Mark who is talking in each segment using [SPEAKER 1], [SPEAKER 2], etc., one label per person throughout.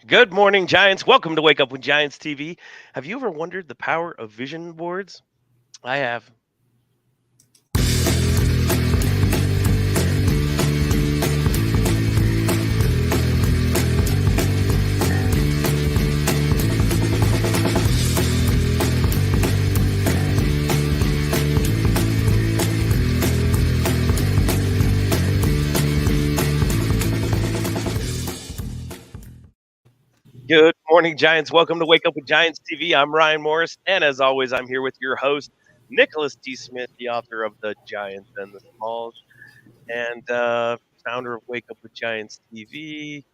[SPEAKER 1] Good morning, Giants. Welcome to Wake Up with Giants TV. Have you ever wondered the power of vision boards? I have. Good morning, Giants. Welcome to Wake Up with Giants TV. I'm Ryan Morris, and as always, I'm here with your host, Nicholas T. Smith, the author of The Giants and the Smalls, and founder of Wake Up with Giants TV.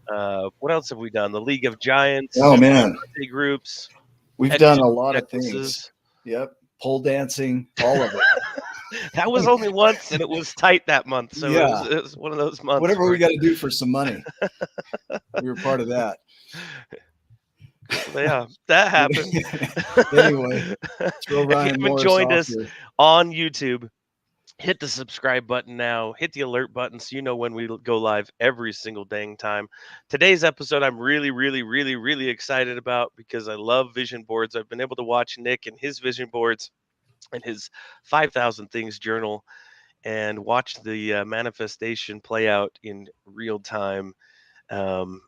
[SPEAKER 1] What else have we done? The League of
[SPEAKER 2] Oh
[SPEAKER 1] Giants,
[SPEAKER 2] man,
[SPEAKER 1] birthday groups,
[SPEAKER 2] we've done
[SPEAKER 1] etching
[SPEAKER 2] a lot of things.
[SPEAKER 1] necklaces.
[SPEAKER 2] Yep, pole dancing, all of
[SPEAKER 1] That was
[SPEAKER 2] it.
[SPEAKER 1] only once, and it was tight that month, so it was,
[SPEAKER 2] Yeah,
[SPEAKER 1] it was one of those months
[SPEAKER 2] whatever we
[SPEAKER 1] where,
[SPEAKER 2] got to do for some money, we were part of that.
[SPEAKER 1] yeah, that happened.
[SPEAKER 2] Anyway, throw
[SPEAKER 1] If you
[SPEAKER 2] Ryan
[SPEAKER 1] haven't
[SPEAKER 2] Morris
[SPEAKER 1] joined
[SPEAKER 2] off
[SPEAKER 1] us
[SPEAKER 2] here.
[SPEAKER 1] on YouTube, hit the subscribe button now. Hit the alert button so you know when we go live every single dang time. Today's episode, I'm really excited about because I love vision boards. I've been able to watch Nick and his vision boards and his 5,000 Things journal and watch the manifestation play out in real time. I'm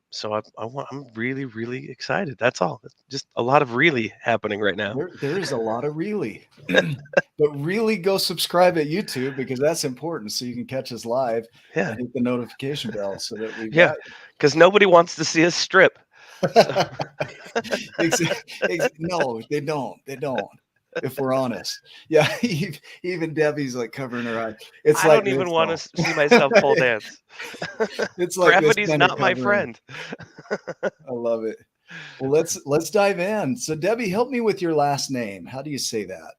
[SPEAKER 1] really excited. That's all. Just a lot of really happening right now.
[SPEAKER 2] There is a lot of really, but really go subscribe at YouTube because that's important so you can catch us live
[SPEAKER 1] Yeah,
[SPEAKER 2] and hit the notification bell so that we've
[SPEAKER 1] yeah,
[SPEAKER 2] got
[SPEAKER 1] because nobody wants to see us strip. So,
[SPEAKER 2] No, they don't. They don't. If we're honest, yeah. Even Debbie's like covering her eyes. It's
[SPEAKER 1] I
[SPEAKER 2] like
[SPEAKER 1] don't
[SPEAKER 2] this,
[SPEAKER 1] even want to
[SPEAKER 2] though.
[SPEAKER 1] see myself pole dance.
[SPEAKER 2] It's like this
[SPEAKER 1] Gravity's
[SPEAKER 2] kind of
[SPEAKER 1] not my
[SPEAKER 2] covering.
[SPEAKER 1] friend.
[SPEAKER 2] I love it. Well, let's dive in. So, Debbie, help me with your last name. How do you say that?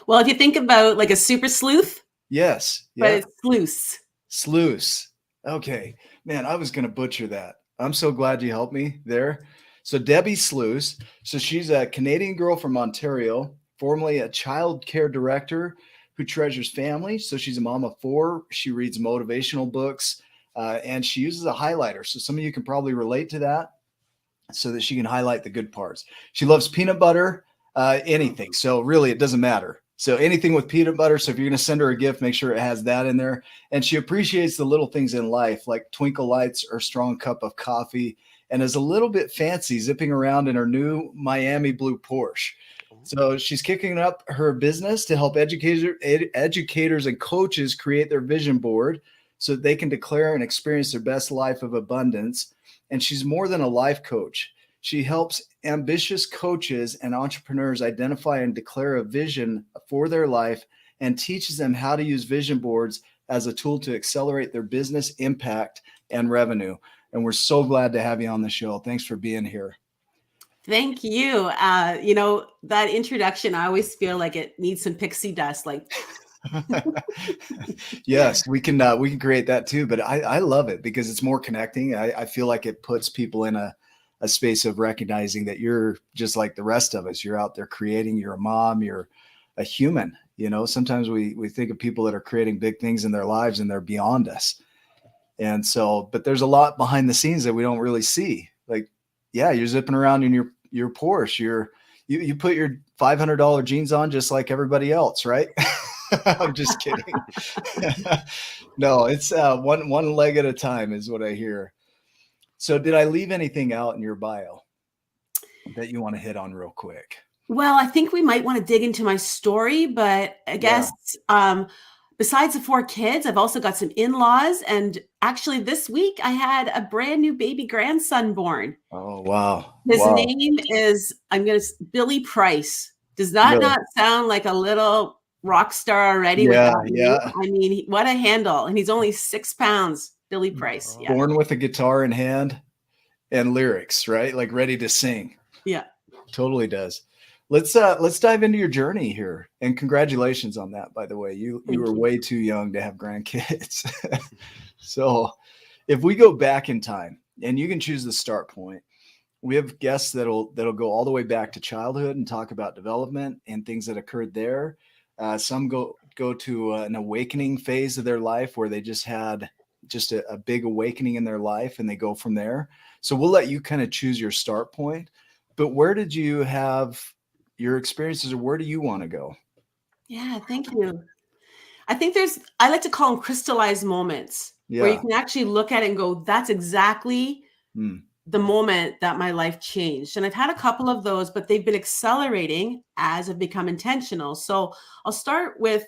[SPEAKER 3] Well, if you think about like a super sleuth,
[SPEAKER 2] Yes.
[SPEAKER 3] but
[SPEAKER 2] Yeah.
[SPEAKER 3] it's sluice.
[SPEAKER 2] Sluys. Okay. Man, I was going to butcher that. I'm so glad you helped me there. So Debbie Sluys. So she's a Canadian girl from Ontario, formerly a childcare director who treasures family. So she's a mom of four. She reads motivational books and she uses a highlighter. So some of you can probably relate to that so that she can highlight the good parts. She loves peanut butter, anything. So really, it doesn't matter. So anything with peanut butter. So if you're going to send her a gift, make sure it has that in there. And she appreciates the little things in life, like twinkle lights or strong cup of coffee, and is a little bit fancy zipping around in her new Miami blue Porsche. So she's kicking up her business to help educators and coaches create their vision board so that they can declare and experience their best life of abundance. And she's more than a life coach. She helps ambitious coaches and entrepreneurs identify and declare a vision for their life and teaches them how to use vision boards as a tool to accelerate their business impact and revenue. And we're so glad to have you on the show. Thanks for being here.
[SPEAKER 3] Thank you. That introduction, I always feel like it needs some pixie dust. Like,
[SPEAKER 2] Yes, we can create that too. But I love it because it's more connecting. I feel like it puts people in a space of recognizing that you're just like the rest of us. You're out there creating, you're a mom, you're a human. Sometimes we think of people that are creating big things in their lives and they're beyond us. And so, but there's a lot behind the scenes that we don't really see. Like, yeah, you're zipping around in your Porsche. You put your $500 jeans on just like everybody else, right? I'm just kidding. No, it's one leg at a time is what I hear. So did I leave anything out in your bio that you want to hit on real quick?
[SPEAKER 3] well, I think we might want to dig into my story, but I guess besides the 4 kids, I've also got some in-laws. And actually this week I had a brand new baby grandson born.
[SPEAKER 2] Oh, wow.
[SPEAKER 3] His
[SPEAKER 2] Wow.
[SPEAKER 3] name is, Billy Price. Does that
[SPEAKER 2] Really?
[SPEAKER 3] not sound like a little rock star already with
[SPEAKER 2] Yeah,
[SPEAKER 3] that
[SPEAKER 2] yeah.
[SPEAKER 3] name? I mean, what a handle. And he's only 6 pounds, Billy Price. Yeah.
[SPEAKER 2] Born with a guitar in hand and lyrics, right? Like ready to sing.
[SPEAKER 3] Yeah.
[SPEAKER 2] Totally does. Let's dive into your journey here. And congratulations on that, by the way. You were way too young to have grandkids. So if we go back in time, and you can choose the start point, we have guests that'll go all the way back to childhood and talk about development and things that occurred there. Some go to an awakening phase of their life where they just had just a big awakening in their life, and they go from there. So we'll let you kind of choose your start point. But where did you have your experiences, or where do you want to go?
[SPEAKER 3] Yeah, thank you. I think I like to call them crystallized moments, where you
[SPEAKER 2] Yeah.
[SPEAKER 3] can actually look at it and go, that's exactly the moment that my life changed. And I've had a couple of those, but they've been accelerating as I've become intentional. So I'll start with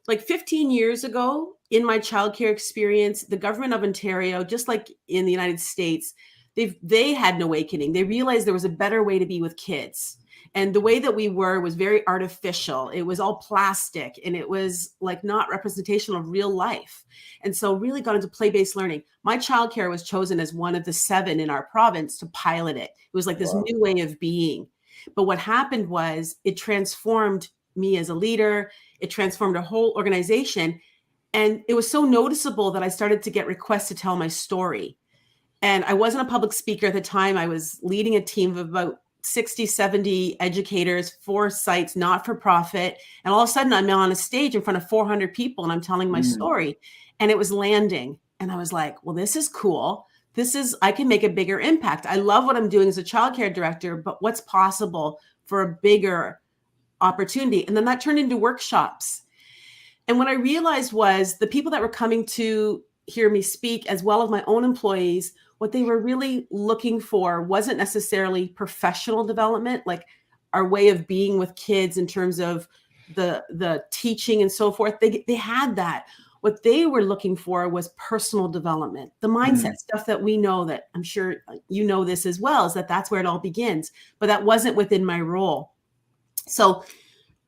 [SPEAKER 3] like 15 years ago in my childcare experience, the government of Ontario, just like in the United States, they had an awakening. They realized there was a better way to be with kids. And the way that we were was very artificial. It was all plastic, and it was like not representational of real life. And so really got into play-based learning. My childcare was chosen as one of the 7 in our province to pilot it. It was like this new way of being. But what happened was it transformed me as a leader. It transformed our whole organization. And it was so noticeable that I started to get requests to tell my story. And I wasn't a public speaker at the time. I was leading a team of about 60, 70 educators, 4 sites, not for profit. And all of a sudden I'm on a stage in front of 400 people and I'm telling my story, and it was landing. And I was like, well, this is cool. I can make a bigger impact. I love what I'm doing as a childcare director, but what's possible for a bigger opportunity? And then that turned into workshops. And what I realized was the people that were coming to hear me speak, as well as my own employees, what they were really looking for wasn't necessarily professional development, like our way of being with kids in terms of the teaching and so forth. They had that. What they were looking for was personal development, the mindset stuff that we know, that I'm sure you know this as well, is that's where it all begins. But that wasn't within my role. So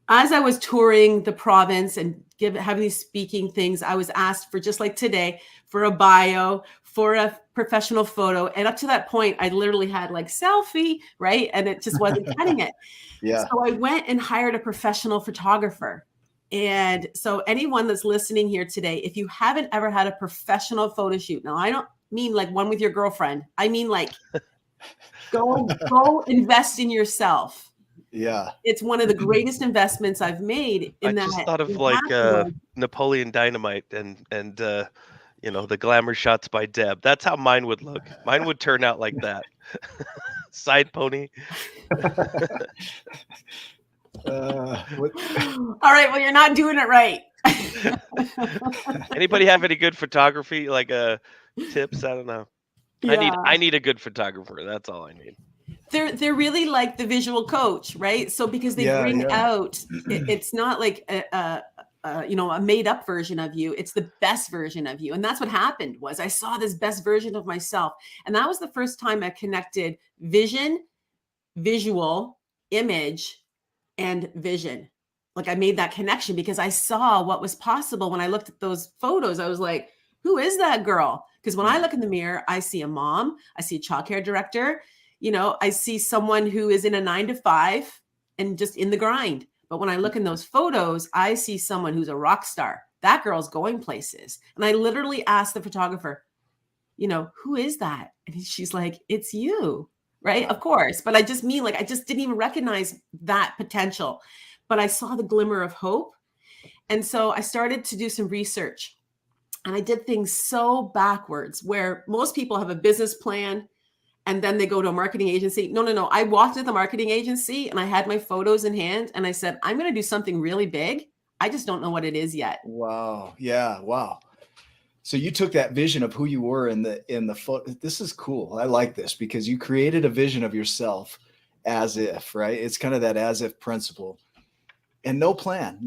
[SPEAKER 3] as I was touring the province and having these speaking things, I was asked for, just like today, for a bio, for a professional photo. And up to that point, I literally had like selfie, right? And it just wasn't cutting it.
[SPEAKER 2] Yeah.
[SPEAKER 3] So I went and hired a professional photographer. And so anyone that's listening here today, if you haven't ever had a professional photo shoot, now I don't mean like one with your girlfriend. I mean like go invest in yourself.
[SPEAKER 2] Yeah.
[SPEAKER 3] It's one of the greatest investments I've made.
[SPEAKER 1] I just thought of like Napoleon Dynamite and you know, the glamour shots by Deb. That's how mine would look. Mine would turn out like that. Side pony.
[SPEAKER 3] All right. Well, you're not doing it right.
[SPEAKER 1] Anybody have any good photography, like tips? I don't know. Yeah. I need a good photographer. That's all I need.
[SPEAKER 3] They're really like the visual coach, right? So because they bring out, it's not like a made up version of you. It's the best version of you. And that's what happened. Was I saw this best version of myself. And that was the first time I connected vision, visual, image, and vision. Like I made that connection because I saw what was possible. When I looked at those photos, I was like, who is that girl? Because when I look in the mirror, I see a mom, I see a childcare director, you know, I see someone who is in a 9-to-5 and just in the grind. But when I look in those photos, I see someone who's a rock star. That girl's going places. And I literally asked the photographer, you know, who is that? And she's like, it's you, right? Of course. But I just mean like, I just didn't even recognize that potential. But I saw the glimmer of hope. And so I started to do some research. And I did things so backwards, where most people have a business plan and then they go to a marketing agency. No. I walked to the marketing agency and I had my photos in hand and I said, I'm going to do something really big. I just don't know what it is yet.
[SPEAKER 2] Wow. Yeah. Wow. So you took that vision of who you were in the photo. This is cool. I like this because you created a vision of yourself as if, right? It's kind of that as if principle. And no plan.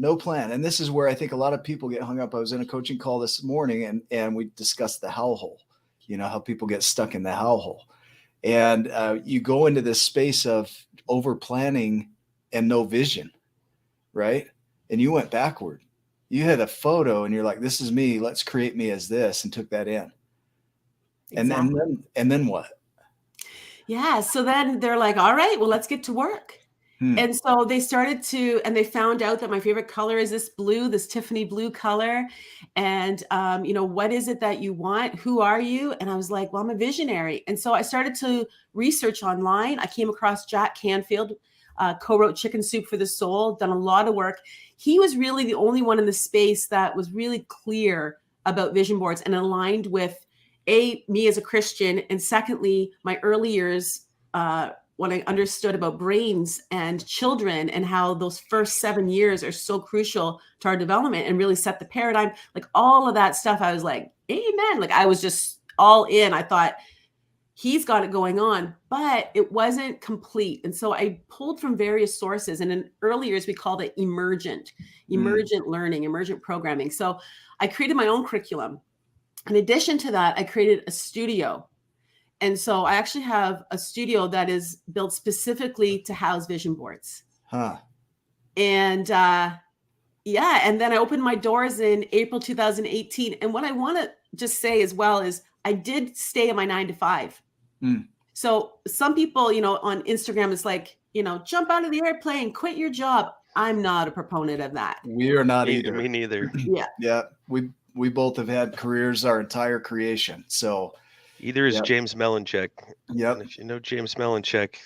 [SPEAKER 2] And this is where I think a lot of people get hung up. I was in a coaching call this morning and we discussed the how hole, you know, how people get stuck in the how hole. And you go into this space of over planning and no vision, right? And you went backward. You had a photo and you're like, this is me. Let's create me as this, and took that in. Exactly. And then what?
[SPEAKER 3] Yeah. So then they're like, all right, well, let's get to work. And so they started to, and they found out that my favorite color is this blue, this Tiffany blue color. And, you know, what is it that you want? Who are you? And I was like, well, I'm a visionary. And so I started to research online. I came across Jack Canfield, co-wrote Chicken Soup for the Soul, done a lot of work. He was really the only one in the space that was really clear about vision boards and aligned with me as a Christian, and secondly, my early years when I understood about brains and children and how those first 7 years are so crucial to our development and really set the paradigm, like all of that stuff. I was like, amen. Like I was just all in. I thought he's got it going on, but it wasn't complete. And so I pulled from various sources. And in early years, we called it emergent learning, emergent programming. So I created my own curriculum. In addition to that, I created a studio. And so I actually have a studio that is built specifically to house vision boards. And and then I opened my doors in April 2018. And what I want to just say as well is I did stay at my 9 to 5. So some people, on Instagram, it's like, jump out of the airplane, quit your job. I'm not a proponent of that.
[SPEAKER 2] We are not either.
[SPEAKER 1] Me neither.
[SPEAKER 2] Yeah. We both have had careers our entire creation. So
[SPEAKER 1] either is James Melanchek.
[SPEAKER 2] Yep.
[SPEAKER 1] And if you know James Melanchek,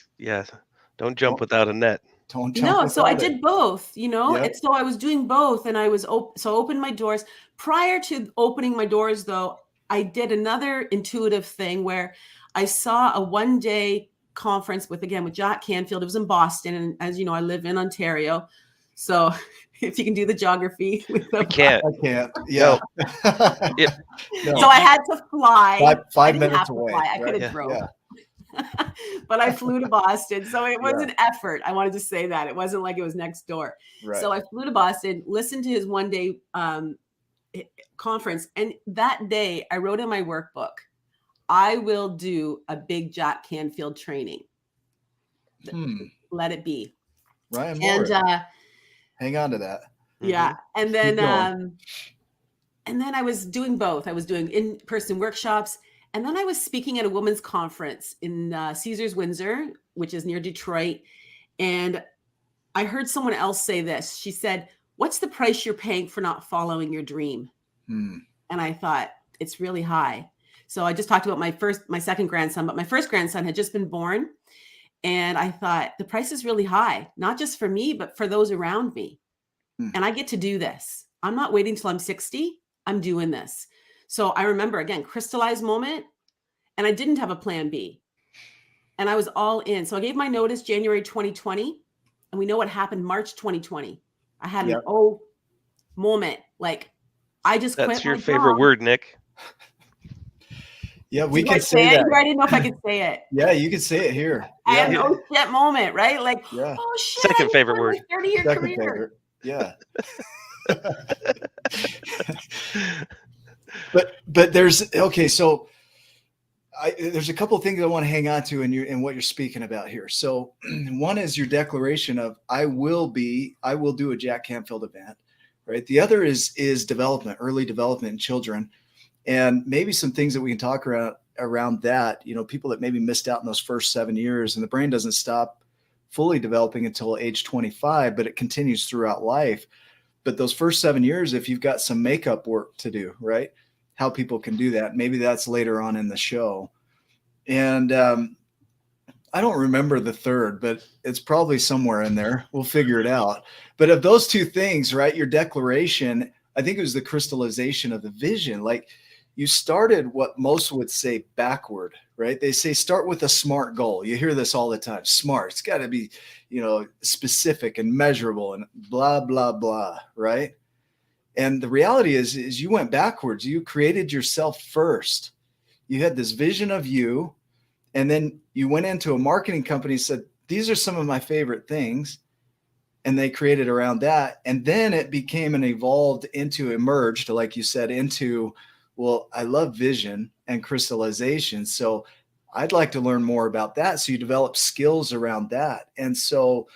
[SPEAKER 1] don't jump without a net.
[SPEAKER 2] Don't jump.
[SPEAKER 3] No, so I did both,
[SPEAKER 2] Yep.
[SPEAKER 3] And so I was doing both, and I was so I opened my doors. Prior to opening my doors, though, I did another intuitive thing where I saw a one-day conference with Jack Canfield. It was in Boston, and as you know, I live in Ontario, so if you can do the geography.
[SPEAKER 1] I can't.
[SPEAKER 2] Yeah.
[SPEAKER 3] No. So I had to fly.
[SPEAKER 2] 5 minutes away.
[SPEAKER 3] I could have drove. Yeah. But I flew to Boston. So it was an effort. I wanted to say that. It wasn't like it was next door.
[SPEAKER 2] Right.
[SPEAKER 3] So I flew to Boston, listened to his one-day conference. And that day I wrote in my workbook, I will do a big Jack Canfield training. Let it be.
[SPEAKER 2] Ryan
[SPEAKER 3] and
[SPEAKER 2] hang on to that.
[SPEAKER 3] Yeah. And then I was doing both. I was doing in-person workshops, and then I was speaking at a women's conference in Caesars Windsor, which is near Detroit. And I heard someone else say this. She said, "What's the price you're paying for not following your dream?" And I thought, it's really high. So I just talked about my second grandson, but my first grandson had just been born. And I thought, the price is really high, not just for me, but for those around me. And I get to do this. I'm not waiting till I'm 60. I'm doing this. So I remember, again, crystallized moment, and I didn't have a plan B. And I was all in. So I gave my notice January 2020, and we know what happened March 2020. I had an moment. Like, I just quit.
[SPEAKER 1] That's your favorite word, Nick.
[SPEAKER 2] Yeah, we can say that.
[SPEAKER 3] I didn't know if I could say it.
[SPEAKER 2] Yeah, you can say it here.
[SPEAKER 3] I had an oh shit moment, right? Like, oh shit.
[SPEAKER 1] Second favorite word.
[SPEAKER 3] 30-year career.
[SPEAKER 2] Favorite. Yeah. but there's so there's a couple of things I want to hang on to in what you're speaking about here. So one is your declaration of I will do a Jack Canfield event, right? The other is development, early development in children, and maybe some things that we can talk around that, people that maybe missed out in those first 7 years, and the brain doesn't stop fully developing until age 25, but it continues throughout life. But those first 7 years, if you've got some makeup work to do, right? How people can do that. Maybe that's later on in the show. And I don't remember the third, but it's probably somewhere in there. We'll figure it out. But of those two things, right? Your declaration, I think it was the crystallization of the vision. Like, you started what most would say backward, right? They say start with a SMART goal. You hear this all the time. SMART. It's got to be, specific and measurable and blah, blah, blah, right? And the reality is you went backwards. You created yourself first. You had this vision of you, and then you went into a marketing company and said, these are some of my favorite things. And they created around that. And then it became and emerged, like you said, into, well, I love vision and crystallization. So I'd like to learn more about that. So you develop skills around that. And so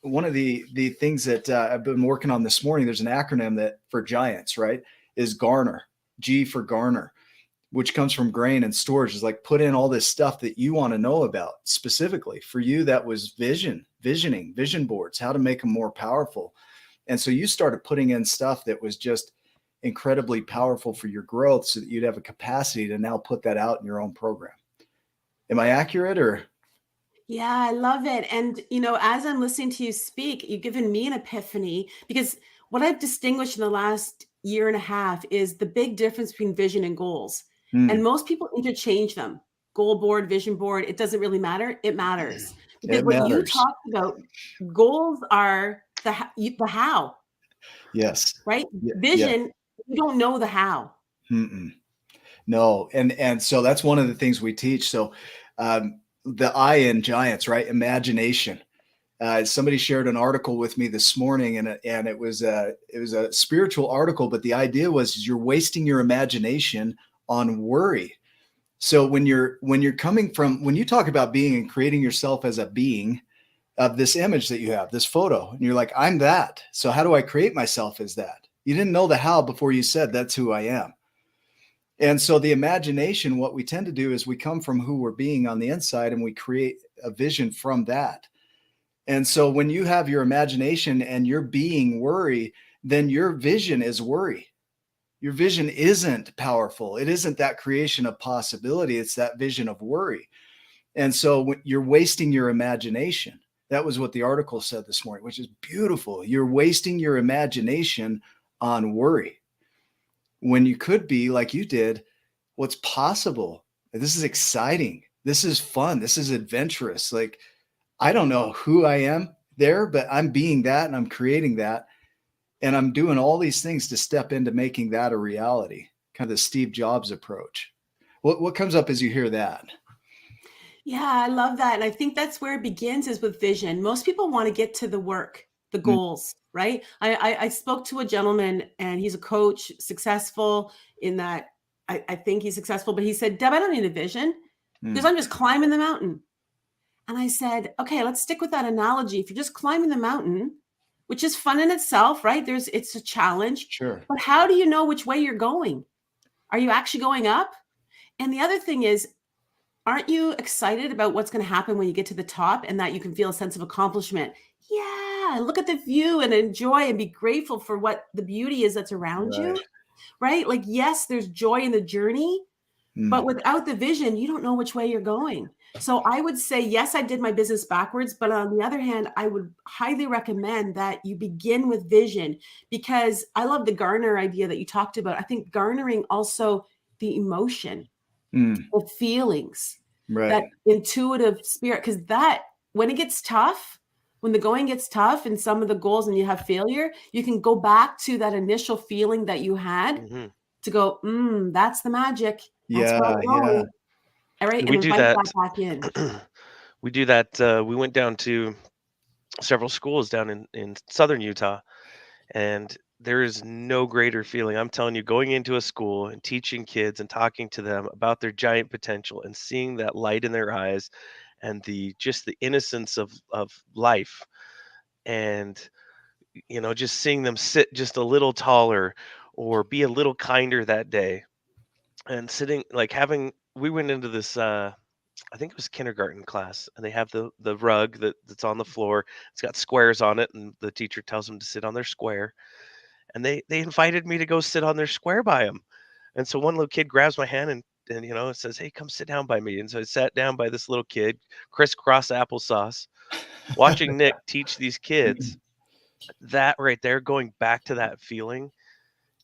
[SPEAKER 2] one of the things that I've been working on this morning, there's an acronym that for giants, right, is Garner, G for Garner, which comes from grain and storage. Is like put in all this stuff that you want to know about specifically. For you, that was vision boards, how to make them more powerful. And so you started putting in stuff that was just incredibly powerful for your growth so that you'd have a capacity to now put that out in your own program. Am I accurate or?
[SPEAKER 3] Yeah, I love it. And, as I'm listening to you speak, you've given me an epiphany, because what I've distinguished in the last year and a half is the big difference between vision and goals. And most people interchange them. Goal board, vision board, it doesn't really matter. It matters. Because
[SPEAKER 2] It
[SPEAKER 3] what you
[SPEAKER 2] matters.
[SPEAKER 3] talked about, goals are the how,
[SPEAKER 2] Yes.
[SPEAKER 3] right?
[SPEAKER 2] Yeah.
[SPEAKER 3] Vision, you don't know the how.
[SPEAKER 2] No. And so that's one of the things we teach. So the I in giants, right? Imagination. Somebody shared an article with me this morning, and it was a spiritual article, but the idea was you're wasting your imagination on worry. So when you talk about being and creating yourself as a being of this image that you have, this photo, and you're like, I'm that. So how do I create myself as that? You didn't know the how before you said that's who I am. And so the imagination, what we tend to do is we come from who we're being on the inside and we create a vision from that. And so when you have your imagination and you're being worry, then your vision is worry. Your vision isn't powerful. It isn't that creation of possibility. It's that vision of worry. And so you're wasting your imagination. That was what the article said this morning, which is beautiful. You're wasting your imagination on worry when you could be, like you did, what's possible. This is exciting. This is fun. This is adventurous. Like, I don't know who I am there, but I'm being that and I'm creating that. And I'm doing all these things to step into making that a reality, kind of the Steve Jobs approach. What comes up as you hear that?
[SPEAKER 3] Yeah, I love that. And I think that's where it begins, is with vision. Most people want to get to the work, the goals, right? I spoke to a gentleman, and he's a coach, successful in that. I think he's successful, but he said, Deb, I don't need a vision because I'm just climbing the mountain. And I said, okay, let's stick with that analogy. If you're just climbing the mountain, which is fun in itself, right? It's a challenge.
[SPEAKER 2] Sure.
[SPEAKER 3] But how do you know which way you're going? Are you actually going up? And the other thing is, aren't you excited about what's going to happen when you get to the top, and that you can feel a sense of accomplishment? Yeah, look at the view and enjoy and be grateful for what the beauty is that's around you, right? Like, yes, there's joy in the journey, but without the vision, you don't know which way you're going. So I would say, yes, I did my business backwards, but on the other hand, I would highly recommend that you begin with vision, because I love the garner idea that you talked about. I think garnering also the emotion, the feelings, that intuitive spirit, because that when it gets tough, when the going gets tough and some of the goals and you have failure, you can go back to that initial feeling that you had to go, that's the magic. That's where I'm going. All right.
[SPEAKER 1] We
[SPEAKER 3] And
[SPEAKER 1] do
[SPEAKER 3] invite
[SPEAKER 1] that.
[SPEAKER 3] that back in.
[SPEAKER 1] We do that. We went down to several schools down in southern Utah, and there is no greater feeling. I'm telling you, going into a school and teaching kids and talking to them about their giant potential and seeing that light in their eyes and just the innocence of life, and just seeing them sit just a little taller or be a little kinder that day, and sitting like having we went into this I think it was kindergarten class, and they have the rug that's on the floor. It's got squares on it, and the teacher tells them to sit on their square. And they invited me to go sit on their square by them. And so one little kid grabs my hand and it says, "Hey, come sit down by me." And so I sat down by this little kid, crisscross applesauce, watching Nick teach these kids. That right there, going back to that feeling,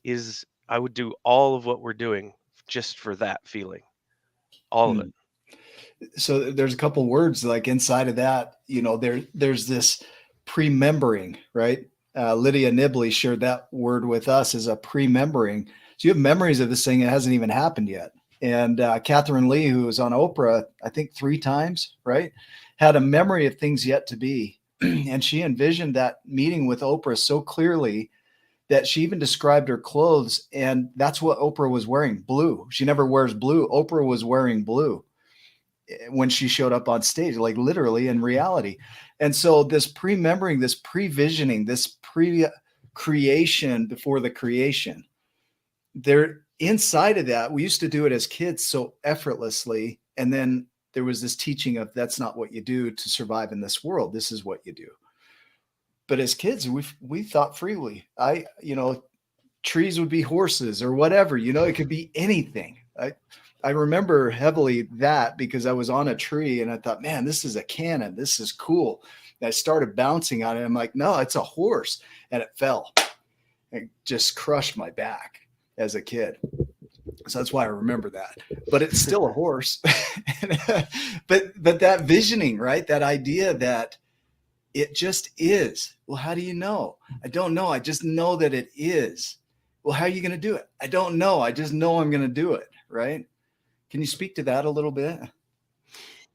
[SPEAKER 1] is I would do all of what we're doing just for that feeling, all of it.
[SPEAKER 2] So there's a couple words like inside of that, there's this pre-membering, right? Lydia Nibley shared that word with us as a pre-membering. So you have memories of this thing. It hasn't even happened yet. And Catherine Lee, who was on Oprah, I think 3 times, right, had a memory of things yet to be. And she envisioned that meeting with Oprah so clearly that she even described her clothes. And that's what Oprah was wearing, blue. She never wears blue. Oprah was wearing blue when she showed up on stage, like literally in reality. And so this pre-membering, this pre-visioning, this pre-creation before the creation, there inside of that, we used to do it as kids so effortlessly. And then there was this teaching of that's not what you do to survive in this world. This is what you do. But as kids, we thought freely. Trees would be horses or whatever, it could be anything. I remember heavily that because I was on a tree and I thought, man, this is a cannon. This is cool. And I started bouncing on it. I'm like, no, it's a horse. And it fell. It just crushed my back as a kid. So that's why I remember that. But it's still a horse. but that visioning, right? That idea that it just is. Well, how do you know? I don't know. I just know that it is. Well, how are you going to do it? I don't know. I just know I'm going to do it, right? Can you speak to that a little bit?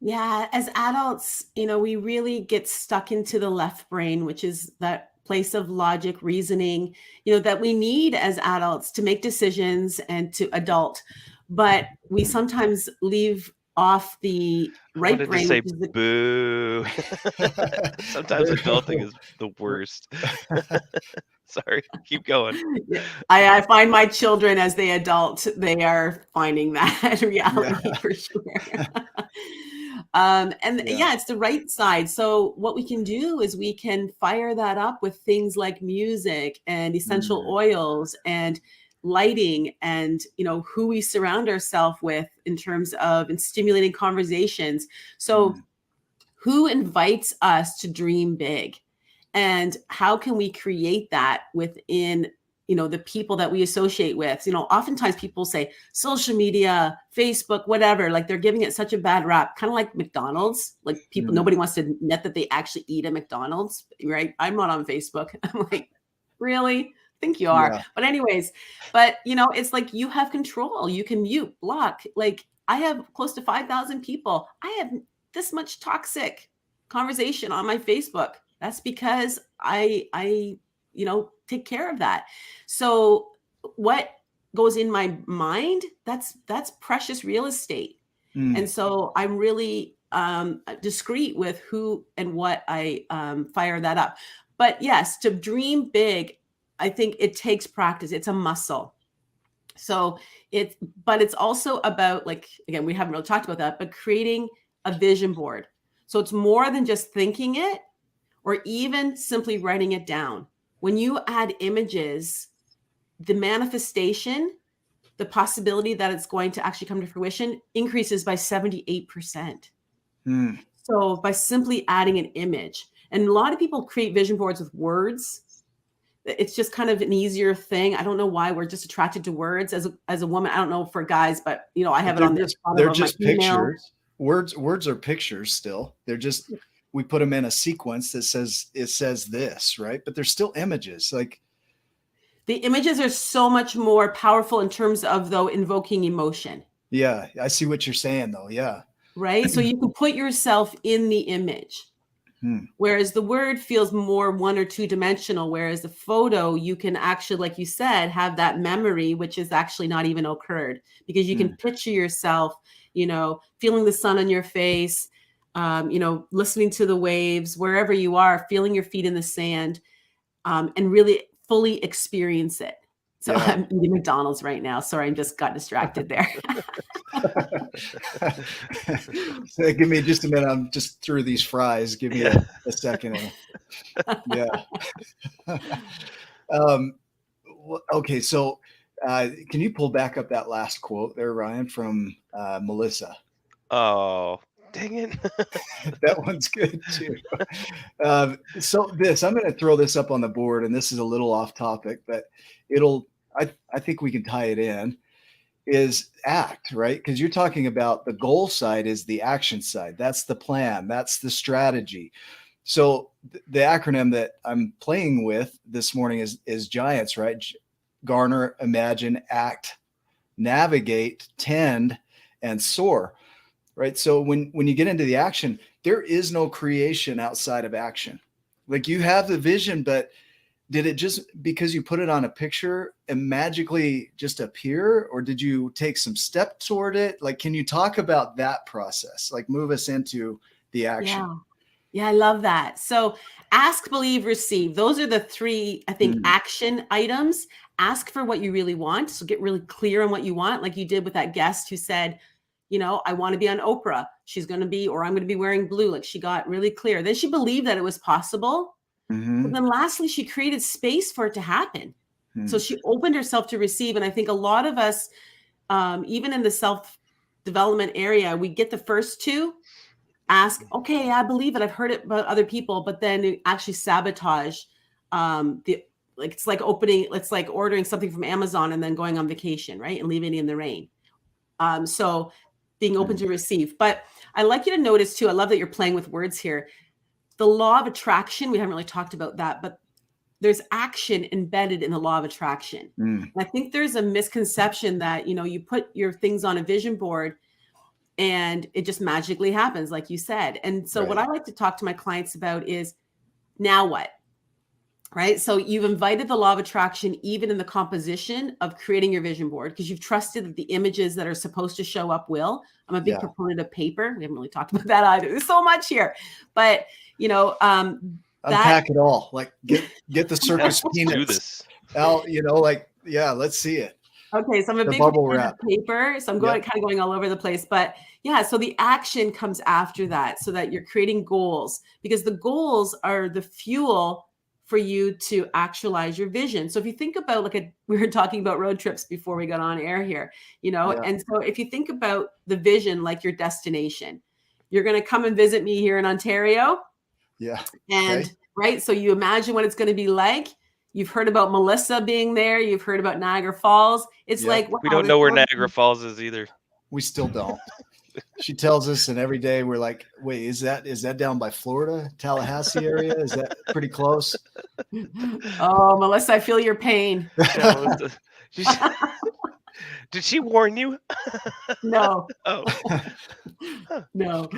[SPEAKER 3] Yeah, as adults, we really get stuck into the left brain, which is that place of logic, reasoning, that we need as adults to make decisions and to adult. But we sometimes leave off the
[SPEAKER 1] I
[SPEAKER 3] right
[SPEAKER 1] wanted to
[SPEAKER 3] brain,
[SPEAKER 1] say
[SPEAKER 3] which is the
[SPEAKER 1] boo. Sometimes adulting is the worst. Sorry, keep going.
[SPEAKER 3] Yeah, I find my children as they adult, they are finding that reality for sure. It's the right side. So what we can do is we can fire that up with things like music and essential oils and lighting and, who we surround ourselves with in terms of and stimulating conversations. So who invites us to dream big? And how can we create that within, the people that we associate with? Oftentimes people say social media, Facebook, whatever, like they're giving it such a bad rap, kind of like McDonald's. Like people, nobody wants to admit that they actually eat at McDonald's, right? I'm not on Facebook. I'm like, really? I think you are.
[SPEAKER 2] Yeah.
[SPEAKER 3] But anyways, it's like you have control. You can mute, block. Like I have close to 5,000 people. I have this much toxic conversation on my Facebook. That's because I take care of that. So what goes in my mind, that's precious real estate. And so I'm really discreet with who and what I fire that up. But yes, to dream big, I think it takes practice. It's a muscle. So it's also about, like, again, we haven't really talked about that, but creating a vision board. So it's more than just thinking it or even simply writing it down. When you add images, the manifestation, the possibility that it's going to actually come to fruition increases by 78%. So by simply adding an image, and a lot of people create vision boards with words. It's just kind of an easier thing. I don't know why we're just attracted to words as a woman. I don't know for guys, but I have it on this.
[SPEAKER 2] They're just pictures. Words are pictures still. They're just, we put them in a sequence that says this, right? But they're still images. Like
[SPEAKER 3] the images are so much more powerful in terms of, though, invoking emotion.
[SPEAKER 2] Yeah, I see what you're saying, though. Yeah.
[SPEAKER 3] Right. So you can put yourself in the image. Whereas the word feels more one or two dimensional, whereas the photo, you can actually, like you said, have that memory, which is actually not even occurred, because you can picture yourself, feeling the sun on your face, listening to the waves, wherever you are, feeling your feet in the sand, and really fully experience it. So I'm eating McDonald's right now. Sorry, I just got distracted there.
[SPEAKER 2] So give me just a minute. I'm just through these fries. Give me a second. Yeah. Okay. So can you pull back up that last quote there, Ryan, from Melissa?
[SPEAKER 1] Oh, dang it.
[SPEAKER 2] That one's good too. So I'm going to throw this up on the board, and this is a little off topic, but I think we can tie it in, is act, right? Because you're talking about the goal side is the action side. That's the plan. That's the strategy. So the acronym that I'm playing with this morning is GIANTS, right? Garner, imagine, act, navigate, tend, and soar, right? So when you get into the action, there is no creation outside of action. Like you have the vision, but did it just, because you put it on a picture, and magically just appear, or did you take some step toward it? Like, can you talk about that process? Like, move us into the action.
[SPEAKER 3] Yeah, I love that. So ask, believe, receive. Those are the three, I think, action items. Ask for what you really want. So get really clear on what you want, like you did with that guest who said, I want to be on Oprah. She's going to be, or I'm going to be wearing blue. Like she got really clear. Then she believed that it was possible. But then lastly, she created space for it to happen. So she opened herself to receive. And I think a lot of us, even in the self-development area, we get the first two, ask, okay, I believe it. I've heard it about other people, but then actually sabotage the like it's like ordering something from Amazon and then going on vacation, right? And leaving it in the rain. So being open to receive. But I like you to notice too, I love that you're playing with words here. The law of attraction, we haven't really talked about that, but there's action embedded in the law of attraction. And I think there's a misconception that, you put your things on a vision board and it just magically happens, like you said. And so what I like to talk to my clients about is, now what? Right? So you've invited the law of attraction even in the composition of creating your vision board, because you've trusted that the images that are supposed to show up will. I'm a big proponent of paper. We haven't really talked about that either. There's so much here. But,
[SPEAKER 2] unpack it all. Like get the circus peanuts
[SPEAKER 1] do this
[SPEAKER 2] out, let's see it.
[SPEAKER 3] Okay, so I'm a big fan of paper. So I'm kind of going all over the place. But yeah, so the action comes after that, so that you're creating goals, because the goals are the fuel for you to actualize your vision. So if you think about, we were talking about road trips before we got on air here, and so if you think about the vision like your destination, you're going to come and visit me here in Ontario.
[SPEAKER 2] Yeah.
[SPEAKER 3] And right. So you imagine what it's going to be like. You've heard about Melissa being there. You've heard about Niagara Falls. It's like, wow,
[SPEAKER 1] we don't know where Niagara Falls is either.
[SPEAKER 2] We still don't. She tells us, and every day we're like, wait, is that down by Florida, Tallahassee area? Is that pretty close?
[SPEAKER 3] Oh, Melissa, I feel your pain.
[SPEAKER 1] Did she warn you?
[SPEAKER 3] No.
[SPEAKER 1] Oh.
[SPEAKER 3] No.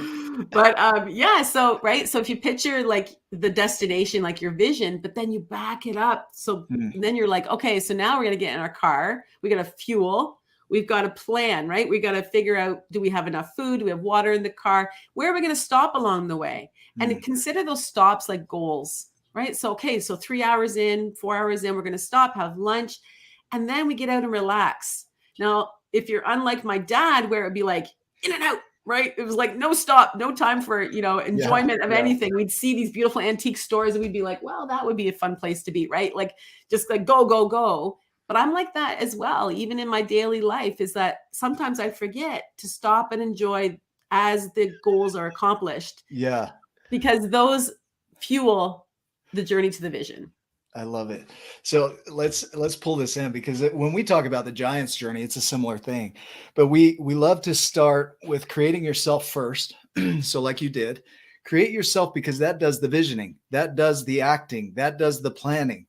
[SPEAKER 3] But yeah, so so if you picture like the destination, like your vision, but then you back it up. So then you're like, okay, so now we're going to get in our car. We got to fuel. We've got a plan, right? We got to figure out, do we have enough food? Do we have water in the car? Where are we going to stop along the way? And consider those stops like goals, right? So, okay, so 3 hours in, 4 hours in, we're going to stop, have lunch, and then we get out and relax. Now, if you're unlike my dad, where it'd be like in and out, right? It was like no stop, no time for, enjoyment of anything. We'd see these beautiful antique stores and we'd be like, well, that would be a fun place to be, right? Like just like go, go, go. But I'm like that as well. Even in my daily life, is that sometimes I forget to stop and enjoy as the goals are accomplished.
[SPEAKER 2] Yeah.
[SPEAKER 3] Because those fuel the journey to the vision.
[SPEAKER 2] I love it. So let's pull this in, because when we talk about the Giant's journey, it's a similar thing, but we love to start with creating yourself first. So like you did, create yourself, because that does the visioning, that does the acting, that does the planning.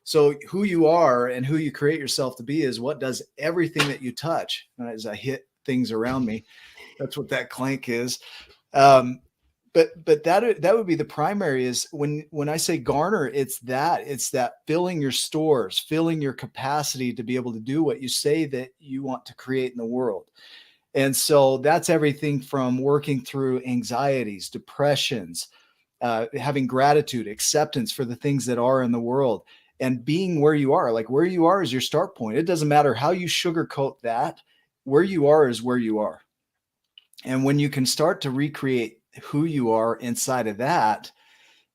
[SPEAKER 2] So who you are and who you create yourself to be is what does everything that you touch. As I hit things around me, that's what that clank is. But that would be the primary, is when I say garner, it's that filling your stores, filling your capacity to be able to do what you say that you want to create in the world. And so that's everything from working through anxieties, depressions, having gratitude, acceptance for the things that are in the world, and being where you are. Like where you are is your start point. It doesn't matter how you sugarcoat that. Where you are is where you are. And when you can start to recreate who you are inside of that,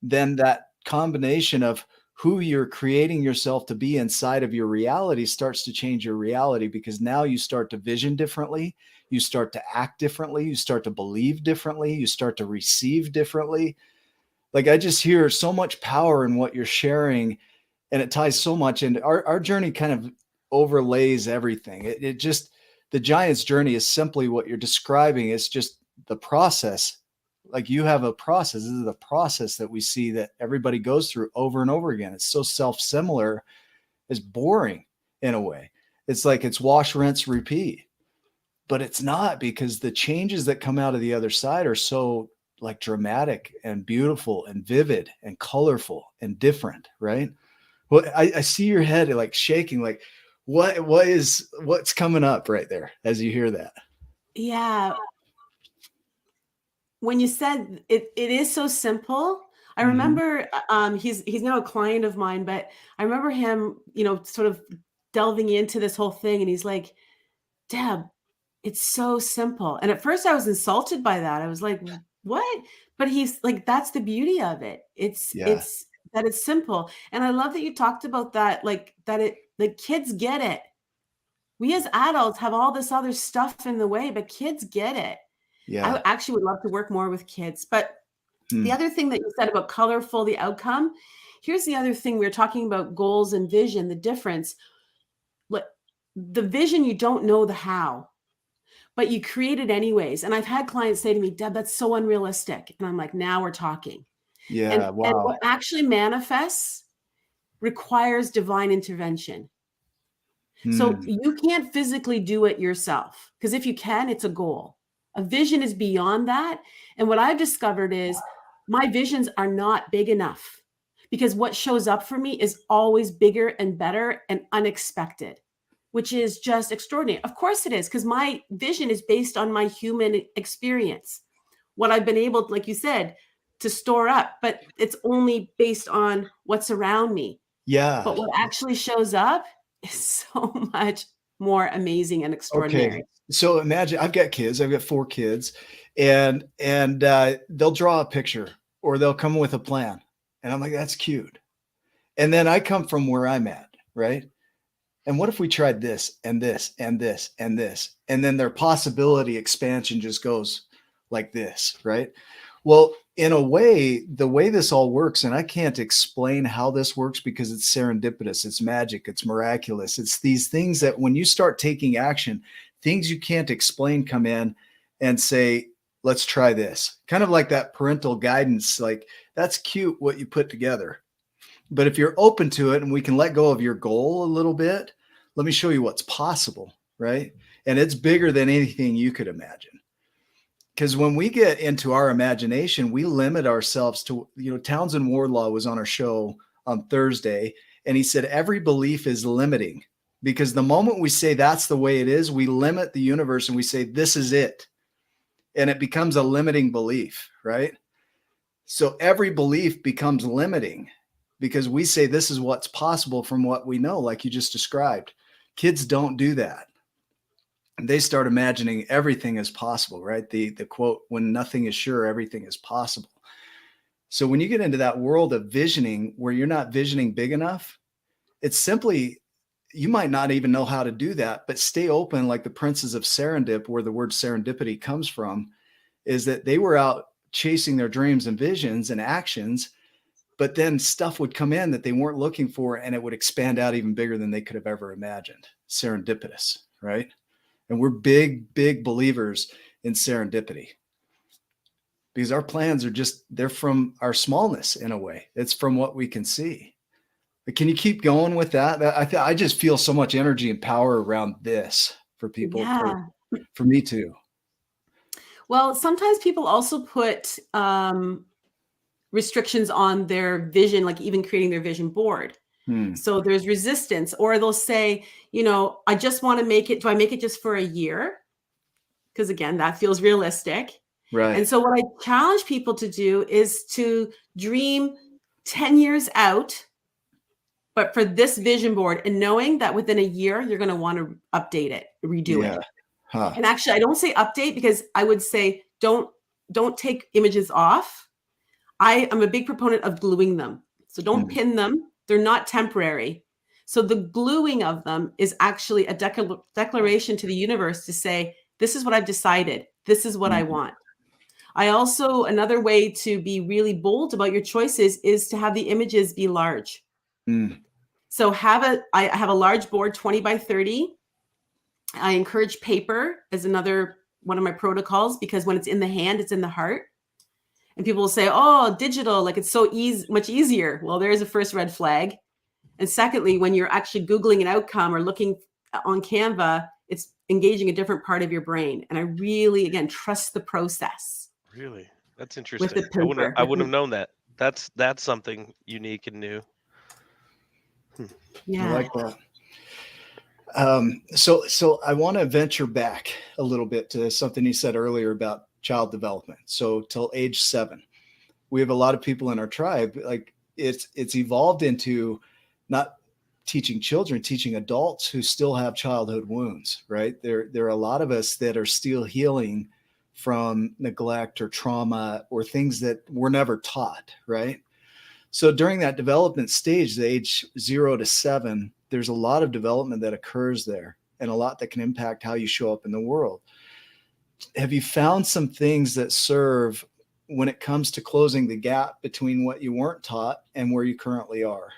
[SPEAKER 2] then that combination of who you're creating yourself to be inside of your reality starts to change your reality, because now you start to vision differently. You start to act differently. You start to believe differently. You start to receive differently. Like I just hear so much power in what you're sharing, and it ties so much into our journey, kind of overlays everything. It just, the Giant's journey is simply what you're describing. It's just the process. Like you have a process. This is the process that we see that everybody goes through over and over again. It's so self-similar. It's boring in a way. It's like it's wash, rinse, repeat, but it's not, because the changes that come out of the other side are so like dramatic and beautiful and vivid and colorful and different. Right. Well, I see your head like shaking, like what's coming up right there as you hear that?
[SPEAKER 3] Yeah. When you said it is so simple. I remember he's now a client of mine, but I remember him, sort of delving into this whole thing, and he's like, Deb, it's so simple. And at first I was insulted by that. I was like, what? But he's like, that's the beauty of it. It's that it's simple. And I love that you talked about that, like the kids get it. We as adults have all this other stuff in the way, but kids get it. Yeah. I actually would love to work more with kids. But the other thing that you said about colorful, the outcome, here's the other thing. We're talking about goals and vision, the difference. The vision, you don't know the how, but you create it anyways. And I've had clients say to me, Deb, that's so unrealistic. And I'm like, now we're talking.
[SPEAKER 2] Yeah.
[SPEAKER 3] And
[SPEAKER 2] Wow.
[SPEAKER 3] what actually manifests requires divine intervention. So you can't physically do it yourself, because if you can, it's a goal. A vision is beyond that. And what I've discovered is my visions are not big enough, because what shows up for me is always bigger and better and unexpected, which is just extraordinary. Of course it is, because my vision is based on my human experience, what I've been able, like you said, to store up, but it's only based on what's around me.
[SPEAKER 2] Yeah.
[SPEAKER 3] But what actually shows up is so much more amazing and extraordinary.
[SPEAKER 2] Okay. So imagine, I've got 4 kids, and they'll draw a picture or they'll come with a plan. And I'm like, that's cute. And then I come from where I'm at, right? And what if we tried this and this and this and this? And then their possibility expansion just goes like this, right? Well, in a way, the way this all works, and I can't explain how this works because it's serendipitous, it's magic, it's miraculous. It's these things that when you start taking action, things you can't explain come in and say, let's try this. Kind of like that parental guidance, like, that's cute what you put together. But if you're open to it and we can let go of your goal a little bit, let me show you what's possible, right? And it's bigger than anything you could imagine. Because when we get into our imagination, we limit ourselves to, Townsend Wardlaw was on our show on Thursday, and he said, every belief is limiting, because the moment we say that's the way it is, we limit the universe and we say, this is it. And it becomes a limiting belief, right? So every belief becomes limiting because we say this is what's possible from what we know, like you just described. Kids don't do that. They start imagining everything is possible, right? The quote, when nothing is sure, everything is possible. So when you get into that world of visioning where you're not visioning big enough, it's simply, you might not even know how to do that, but stay open, like the princes of Serendip, where the word serendipity comes from, is that they were out chasing their dreams and visions and actions, but then stuff would come in that they weren't looking for, and it would expand out even bigger than they could have ever imagined. Serendipitous, right? And we're big, big believers in serendipity because our plans are they're from our smallness in a way. It's from what we can see. But can you keep going with that? I just feel so much energy and power around this for people,
[SPEAKER 3] Yeah.
[SPEAKER 2] for me too.
[SPEAKER 3] Well, sometimes people also put restrictions on their vision, like even creating their vision board. So there's resistance, or they'll say, I just want to make it. Do I make it just for a year? Because again, that feels realistic.
[SPEAKER 2] Right.
[SPEAKER 3] And so what I challenge people to do is to dream 10 years out, but for this vision board, and knowing that within a year, you're going to want to update it, redo it. Huh. And actually, I don't say update because I would say don't take images off. I am a big proponent of gluing them. So don't pin them. They're not temporary. So the gluing of them is actually a declaration to the universe to say, this is what I've decided. This is what I want. I also, another way to be really bold about your choices is to have the images be large. So I have a large board, 20 by 30. I encourage paper as another one of my protocols, because when it's in the hand, it's in the heart. And people will say, oh, digital, like it's so much easier. Well, there's a first red flag. And secondly, when you're actually Googling an outcome or looking on Canva, it's engaging a different part of your brain. And I really, again, trust the process.
[SPEAKER 1] Really? That's interesting.
[SPEAKER 3] With the paper.
[SPEAKER 1] I wouldn't have known that. That's something unique and new.
[SPEAKER 3] Yeah.
[SPEAKER 2] I like that. So I want to venture back a little bit to something you said earlier about child development. So till age 7, we have a lot of people in our tribe, like it's evolved into not teaching children, teaching adults who still have childhood wounds, right? There are a lot of us that are still healing from neglect or trauma or things that were never taught, right? So during that development stage, the age 0 to 7, there's a lot of development that occurs there and a lot that can impact how you show up in the world. Have you found some things that serve when it comes to closing the gap between what you weren't taught and where you currently are?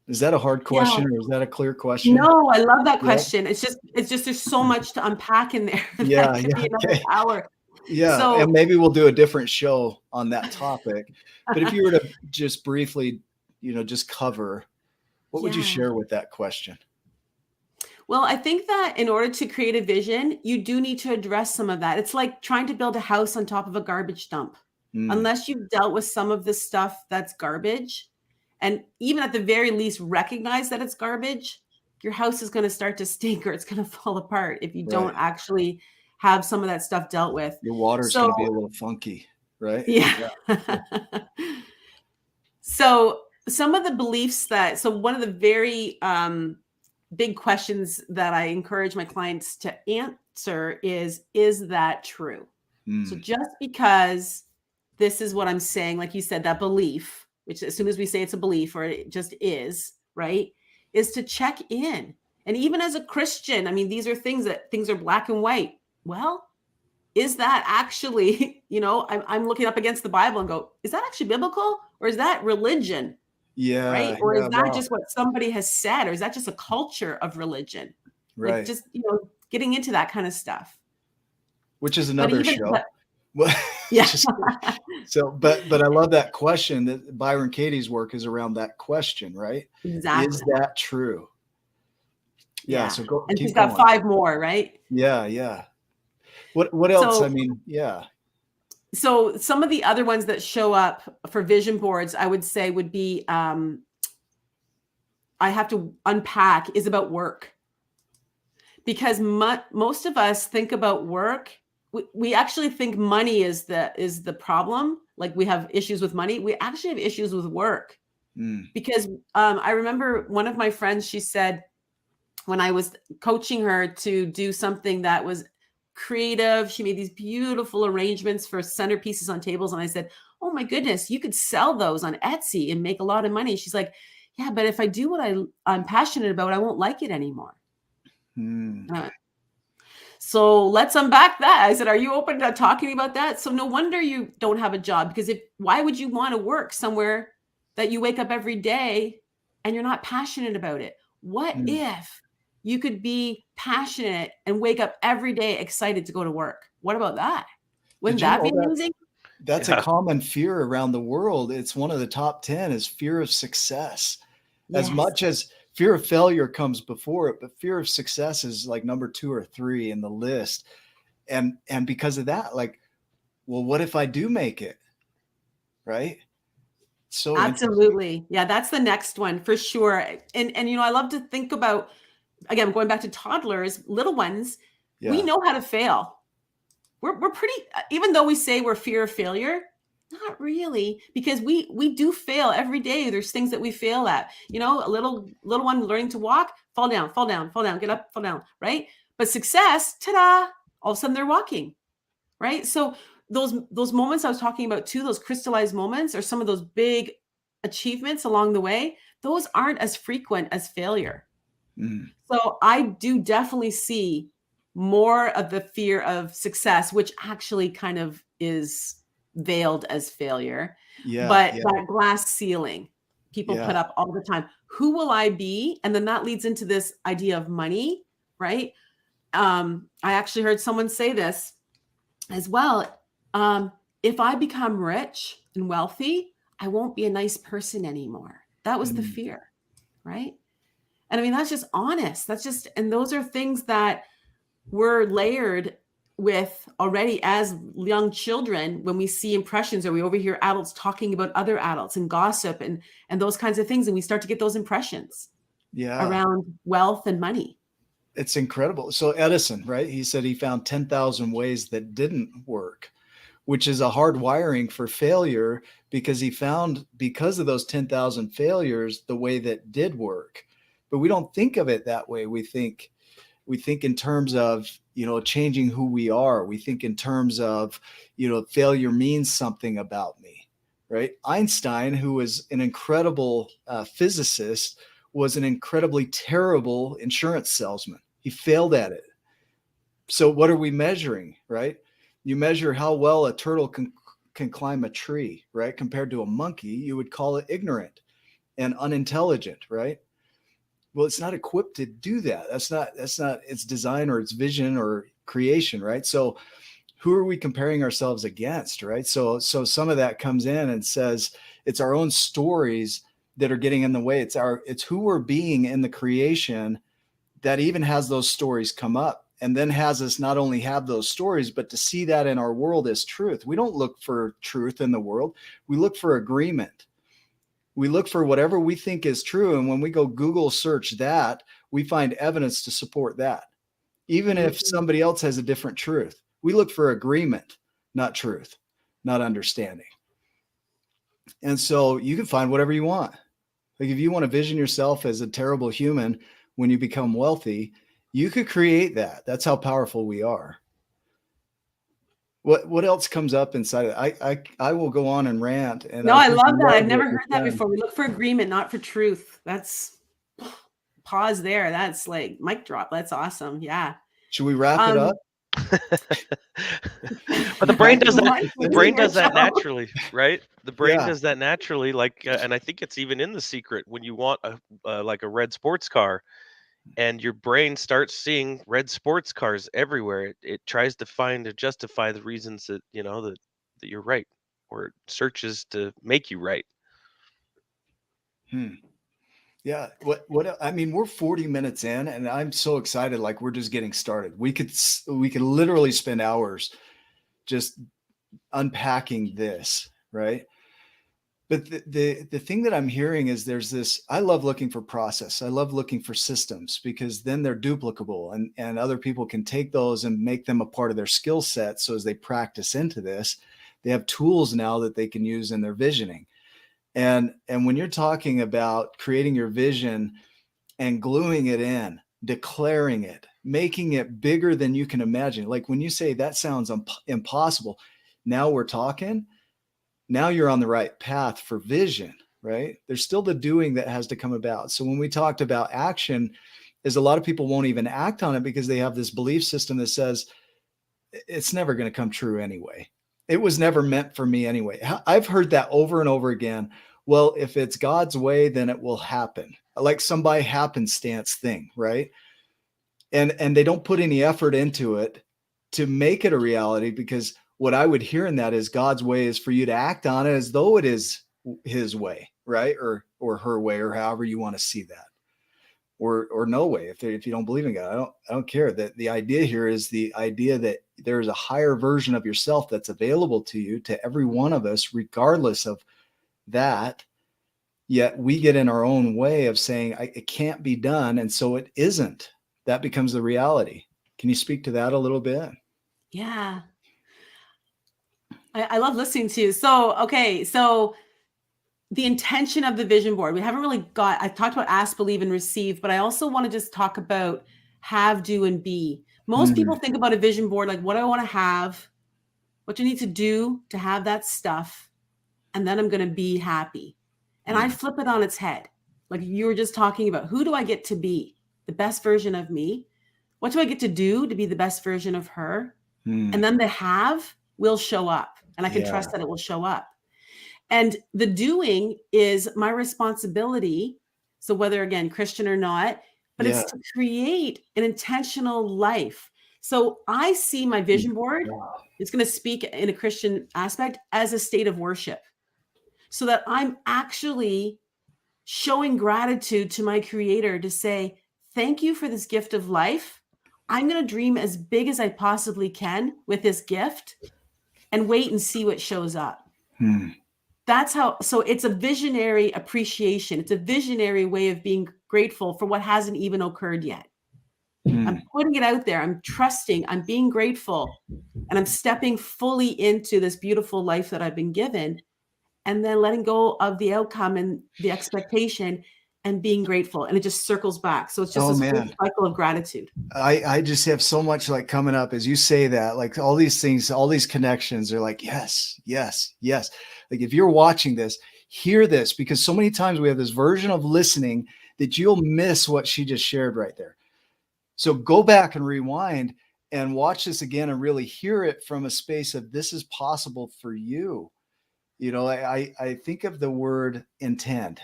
[SPEAKER 2] Is that a hard question, or is that a clear question?
[SPEAKER 3] No, I love that
[SPEAKER 2] Yeah.
[SPEAKER 3] question. It's just there's so much to unpack in there.
[SPEAKER 2] Yeah,
[SPEAKER 3] That could be another
[SPEAKER 2] okay.
[SPEAKER 3] hour.
[SPEAKER 2] Yeah,
[SPEAKER 3] So
[SPEAKER 2] and maybe we'll do a different show on that topic. But if you were to just briefly, just cover, what would you
[SPEAKER 3] Yeah.
[SPEAKER 2] share with that question?
[SPEAKER 3] Well, I think that in order to create a vision, you do need to address some of that. It's like trying to build a house on top of a garbage dump. Unless you've dealt with some of the stuff that's garbage, and even at the very least recognize that it's garbage, your house is going to start to stink or it's going to fall apart if you don't actually have some of that stuff dealt with.
[SPEAKER 2] Your water's going to be a little funky, right?
[SPEAKER 3] Yeah. So some of the beliefs so one of the very big questions that I encourage my clients to answer is that true? So just because this is what I'm saying, like you said, that belief, which as soon as we say it's a belief or it just is, right, is to check in. And even as a Christian, I mean, these are things are black and white. Well, is that actually, I'm looking up against the Bible and go, is that actually biblical, or is that religion?
[SPEAKER 2] Yeah.
[SPEAKER 3] Right. Or is that just what somebody has said? Or is that just a culture of religion?
[SPEAKER 2] Right.
[SPEAKER 3] Like just, getting into that kind of stuff.
[SPEAKER 2] Which is another show.
[SPEAKER 3] Yeah.
[SPEAKER 2] But I love that question, that Byron Katie's work is around that question, right?
[SPEAKER 3] Exactly.
[SPEAKER 2] Is that true? Yeah. So go.
[SPEAKER 3] And she's got 5 more, right?
[SPEAKER 2] Yeah. Yeah. What else? I mean, yeah.
[SPEAKER 3] So some of the other ones that show up for vision boards, I would say would be, I have to unpack, is about work. Because most of us think about work. We actually think money is the problem. Like we have issues with money. We actually have issues with work. Because I remember one of my friends, she said, when I was coaching her to do something that was creative, she made these beautiful arrangements for centerpieces on tables. And I said, oh my goodness, you could sell those on Etsy and make a lot of money. She's like, yeah, but if I do what I'm passionate about, I won't like it anymore. So let's unpack that. I said, are you open to talking about that? So no wonder you don't have a job, because why would you want to work somewhere that you wake up every day and you're not passionate about it? What if you could be passionate and wake up every day excited to go to work? What about that? Wouldn't that be amazing?
[SPEAKER 2] That's a common fear around the world. It's one of the top 10 is fear of success. Yes. As much as fear of failure comes before it, but fear of success is like number 2 or 3 in the list. And because of that, like, well, what if I do make it? Right? So
[SPEAKER 3] absolutely. Yeah, that's the next one for sure. And I love to think about, again, going back to toddlers, little ones, we know how to fail. We're pretty, even though we say we're fear of failure, not really, because we do fail every day. There's things that we fail at, a little one learning to walk, fall down, get up, fall down, right? But success, ta-da, all of a sudden they're walking, right? So those moments I was talking about too, those crystallized moments, or some of those big achievements along the way, those aren't as frequent as failure. So I do definitely see more of the fear of success, which actually kind of is veiled as failure. But that glass ceiling people put up all the time. Who will I be? And then that leads into this idea of money, right? I actually heard someone say this as well. If I become rich and wealthy, I won't be a nice person anymore. That was the fear, right? And I mean, that's just honest. And those are things that we're layered with already as young children when we see impressions, or we overhear adults talking about other adults and gossip and those kinds of things. And we start to get those impressions around wealth and money.
[SPEAKER 2] It's incredible. So Edison, right? He said he found 10,000 ways that didn't work, which is a hard wiring for failure, because he found, because of those 10,000 failures, the way that did work. But we don't think of it that way. We think in terms of, changing who we are. We think in terms of, failure means something about me, right? Einstein, who was an incredible physicist, was an incredibly terrible insurance salesman. He failed at it. So what are we measuring, right? You measure how well a turtle can climb a tree, right? Compared to a monkey, you would call it ignorant and unintelligent, right? Well, it's not equipped to do that. That's not its design or its vision or creation, right? So who are we comparing ourselves against, right? So some of that comes in and says it's our own stories that are getting in the way. It's who we're being in the creation that even has those stories come up, and then has us not only have those stories, but to see that in our world as truth. We don't look for truth in the world. We look for agreement. We look for whatever we think is true. And when we go Google search that, we find evidence to support that. Even if somebody else has a different truth, we look for agreement, not truth, not understanding. And so you can find whatever you want. Like if you want to vision yourself as a terrible human when you become wealthy, you could create that. That's how powerful we are. What else comes up inside of it? I will go on and rant. And
[SPEAKER 3] no, I love that. I've never heard that before. We look for agreement, not for truth. That's pause there. That's like mic drop. That's awesome. Yeah.
[SPEAKER 2] Should we wrap it up?
[SPEAKER 1] But the brain does that. The brain does that naturally, right? The brain does that naturally. Like, and I think it's even in The Secret when you want like a red sports car, and your brain starts seeing red sports cars everywhere. It tries to justify the reasons that that you're right, or it searches to make you right.
[SPEAKER 2] Yeah. What I mean, we're 40 minutes in and I'm so excited. Like we're just getting started. We could literally spend hours just unpacking this, right? But the thing that I'm hearing is there's this, I love looking for process. I love looking for systems because then they're duplicable and other people can take those and make them a part of their skill set. So as they practice into this, they have tools now that they can use in their visioning. And when you're talking about creating your vision and gluing it in, declaring it, making it bigger than you can imagine. Like when you say that sounds impossible, now we're talking, now you're on the right path for vision, right? There's still the doing that has to come about. So when we talked about action, is a lot of people won't even act on it because they have this belief system that says it's never going to come true anyway. It was never meant for me anyway. I've heard that over and over again. Well, if it's God's way, then it will happen. Like some by happenstance thing, right? And they don't put any effort into it to make it a reality, because what I would hear in that is God's way is for you to act on it as though it is his way, right? Or her way, or however you want to see that. Or no way. If you don't believe in God, I don't care. That the idea here is the idea that there is a higher version of yourself that's available to you, to every one of us, regardless of that. Yet we get in our own way of saying it can't be done, and so it isn't. That becomes the reality. Can you speak to that a little bit?
[SPEAKER 3] Yeah, I love listening to you. So the intention of the vision board, we haven't really I've talked about ask, believe, and receive, but I also want to just talk about have, do, and be. Most people think about a vision board like, what do I want to have? What do you need to do to have that stuff? And then I'm going to be happy. And I flip it on its head. Like you were just talking about, who do I get to be? The best version of me? What do I get to do to be the best version of her? And then the have will show up, and I can trust that it will show up. And the doing is my responsibility. So whether, again, Christian or not, but it's to create an intentional life. So I see my vision board, it's going to speak in a Christian aspect, as a state of worship, so that I'm actually showing gratitude to my creator to say, thank you for this gift of life. I'm going to dream as big as I possibly can with this gift and wait and see what shows up. That's how, so it's a visionary appreciation. It's a visionary way of being grateful for what hasn't even occurred yet. I'm putting it out there. I'm trusting, I'm being grateful, and I'm stepping fully into this beautiful life that I've been given, and then letting go of the outcome and the expectation and being grateful. And it just circles back. So it's just this whole cycle of gratitude.
[SPEAKER 2] I just have so much like coming up as you say that, like all these things, all these connections are like, yes, yes, yes. Like if you're watching this, hear this, because so many times we have this version of listening that you'll miss what she just shared right there. So go back and rewind and watch this again and really hear it from a space of this is possible for you. You know, I think of the word intend,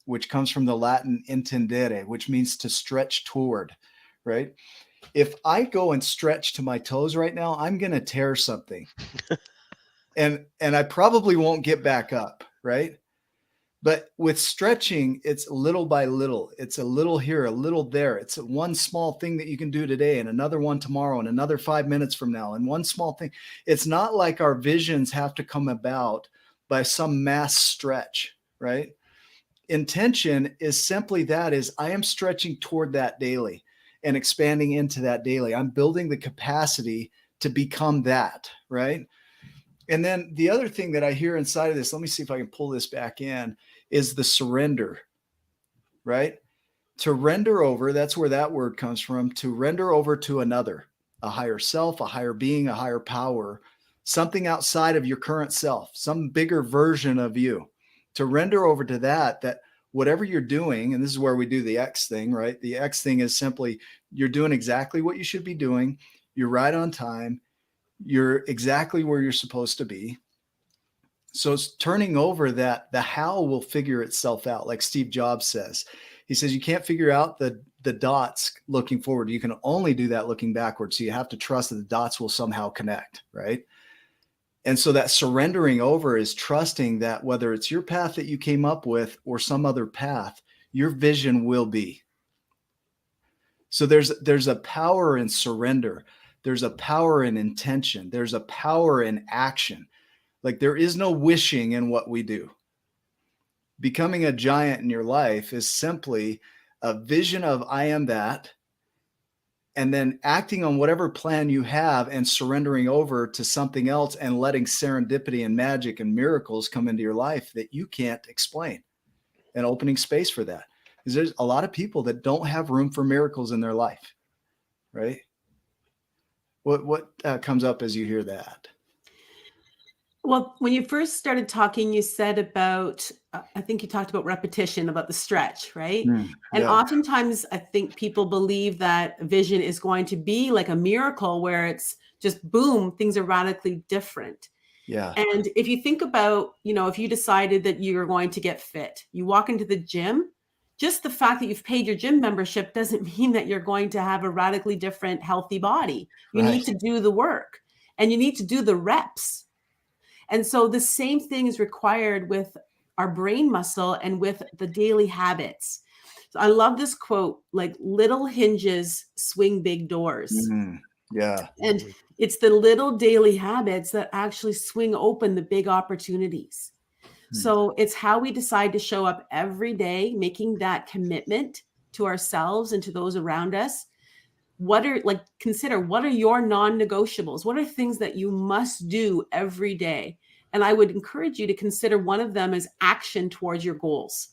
[SPEAKER 2] which comes from the Latin intendere, which means to stretch toward, right? If I go and stretch to my toes right now, I'm going to tear something. and I probably won't get back up, right? But with stretching, it's little by little. It's a little here, a little there. It's one small thing that you can do today and another one tomorrow and another 5 minutes from now and one small thing. It's not like our visions have to come about by some mass stretch, right? Intention is simply that is I am stretching toward that daily and expanding into that daily. I'm building the capacity to become that, right? And then the other thing that I hear inside of this, let me see if I can pull this back in, is the surrender, right? To render over, that's where that word comes from, to render over to another, a higher self, a higher being, a higher power, something outside of your current self, some bigger version of you, to render over to that whatever you're doing, and this is where we do the X thing, right? The X thing is simply you're doing exactly what you should be doing. You're right on time. You're exactly where you're supposed to be. So it's turning over that the how will figure itself out. Like Steve Jobs says, he says, you can't figure out the dots looking forward. You can only do that looking backwards. So you have to trust that the dots will somehow connect, right? And so that surrendering over is trusting that whether it's your path that you came up with or some other path, your vision will be. So there's a power in surrender. There's a power in intention. There's a power in action. Like there is no wishing in what we do. Becoming a giant in your life is simply a vision of I am that, and then acting on whatever plan you have and surrendering over to something else and letting serendipity and magic and miracles come into your life that you can't explain, and opening space for that. Because there's a lot of people that don't have room for miracles in their life, right? What comes up as you hear that?
[SPEAKER 3] Well, when you first started talking, you said about, I think you talked about repetition, about the stretch, right? And oftentimes I think people believe that vision is going to be like a miracle where it's just boom, things are radically different.
[SPEAKER 2] Yeah.
[SPEAKER 3] And if you think about, if you decided that you're going to get fit, you walk into the gym, just the fact that you've paid your gym membership doesn't mean that you're going to have a radically different, healthy body. You need to do the work and you need to do the reps. And so the same thing is required with our brain muscle and with the daily habits. So I love this quote, like little hinges swing big doors.
[SPEAKER 2] Yeah.
[SPEAKER 3] And it's the little daily habits that actually swing open the big opportunities. So it's how we decide to show up every day, making that commitment to ourselves and to those around us. Consider what are your non-negotiables? What are things that you must do every day? And I would encourage you to consider one of them as action towards your goals.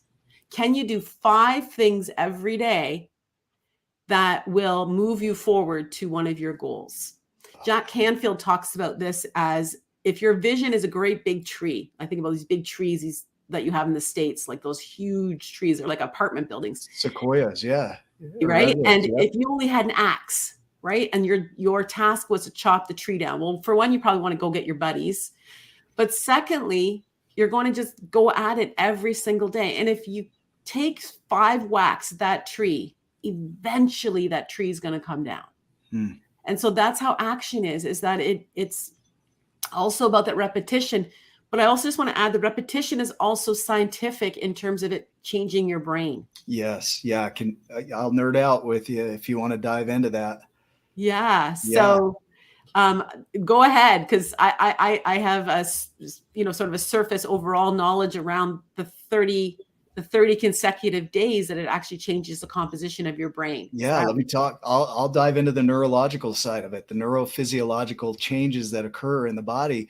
[SPEAKER 3] Can you do 5 things every day that will move you forward to one of your goals? Jack Canfield talks about this as if your vision is a great big tree. I think about these big trees that you have in the States, like those huge trees, or like apartment buildings.
[SPEAKER 2] Sequoias, yeah.
[SPEAKER 3] Right. And if you only had an axe, right, and your task was to chop the tree down. Well, for one, you probably want to go get your buddies. But secondly, you're going to just go at it every single day. And if you take 5 whacks at that tree, eventually that tree is going to come down. And so that's how action is that it's also about that repetition. But I also just want to add the repetition is also scientific in terms of it changing your brain.
[SPEAKER 2] Yes. Yeah. I'll nerd out with you if you want to dive into that.
[SPEAKER 3] Yeah. So go ahead, because I have a sort of a surface overall knowledge around the 30 consecutive days that it actually changes the composition of your brain.
[SPEAKER 2] Yeah, let me talk. I'll dive into the neurological side of it, the neurophysiological changes that occur in the body.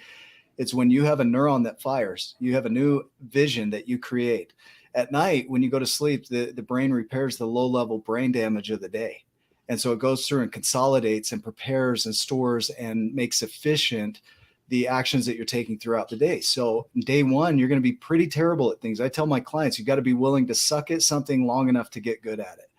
[SPEAKER 2] It's when you have a neuron that fires, you have a new vision that you create. At night, when you go to sleep, the brain repairs the low-level brain damage of the day. And so it goes through and consolidates and prepares and stores and makes efficient the actions that you're taking throughout the day. So day one, you're going to be pretty terrible at things. I tell my clients, you got to be willing to suck at something long enough to get good at it.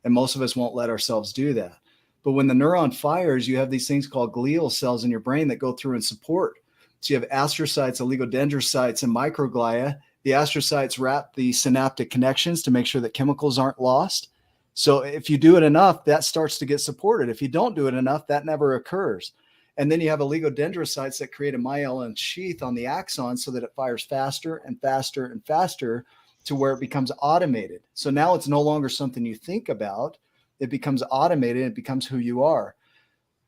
[SPEAKER 2] And most of us won't let ourselves do that. But when the neuron fires, you have these things called glial cells in your brain that go through and support. So you have astrocytes, oligodendrocytes, and microglia. The astrocytes wrap the synaptic connections to make sure that chemicals aren't lost. So if you do it enough, that starts to get supported. If you don't do it enough, that never occurs. And then you have oligodendrocytes that create a myelin sheath on the axon so that it fires faster and faster and faster to where it becomes automated. So now it's no longer something you think about. It becomes automated. It becomes who you are.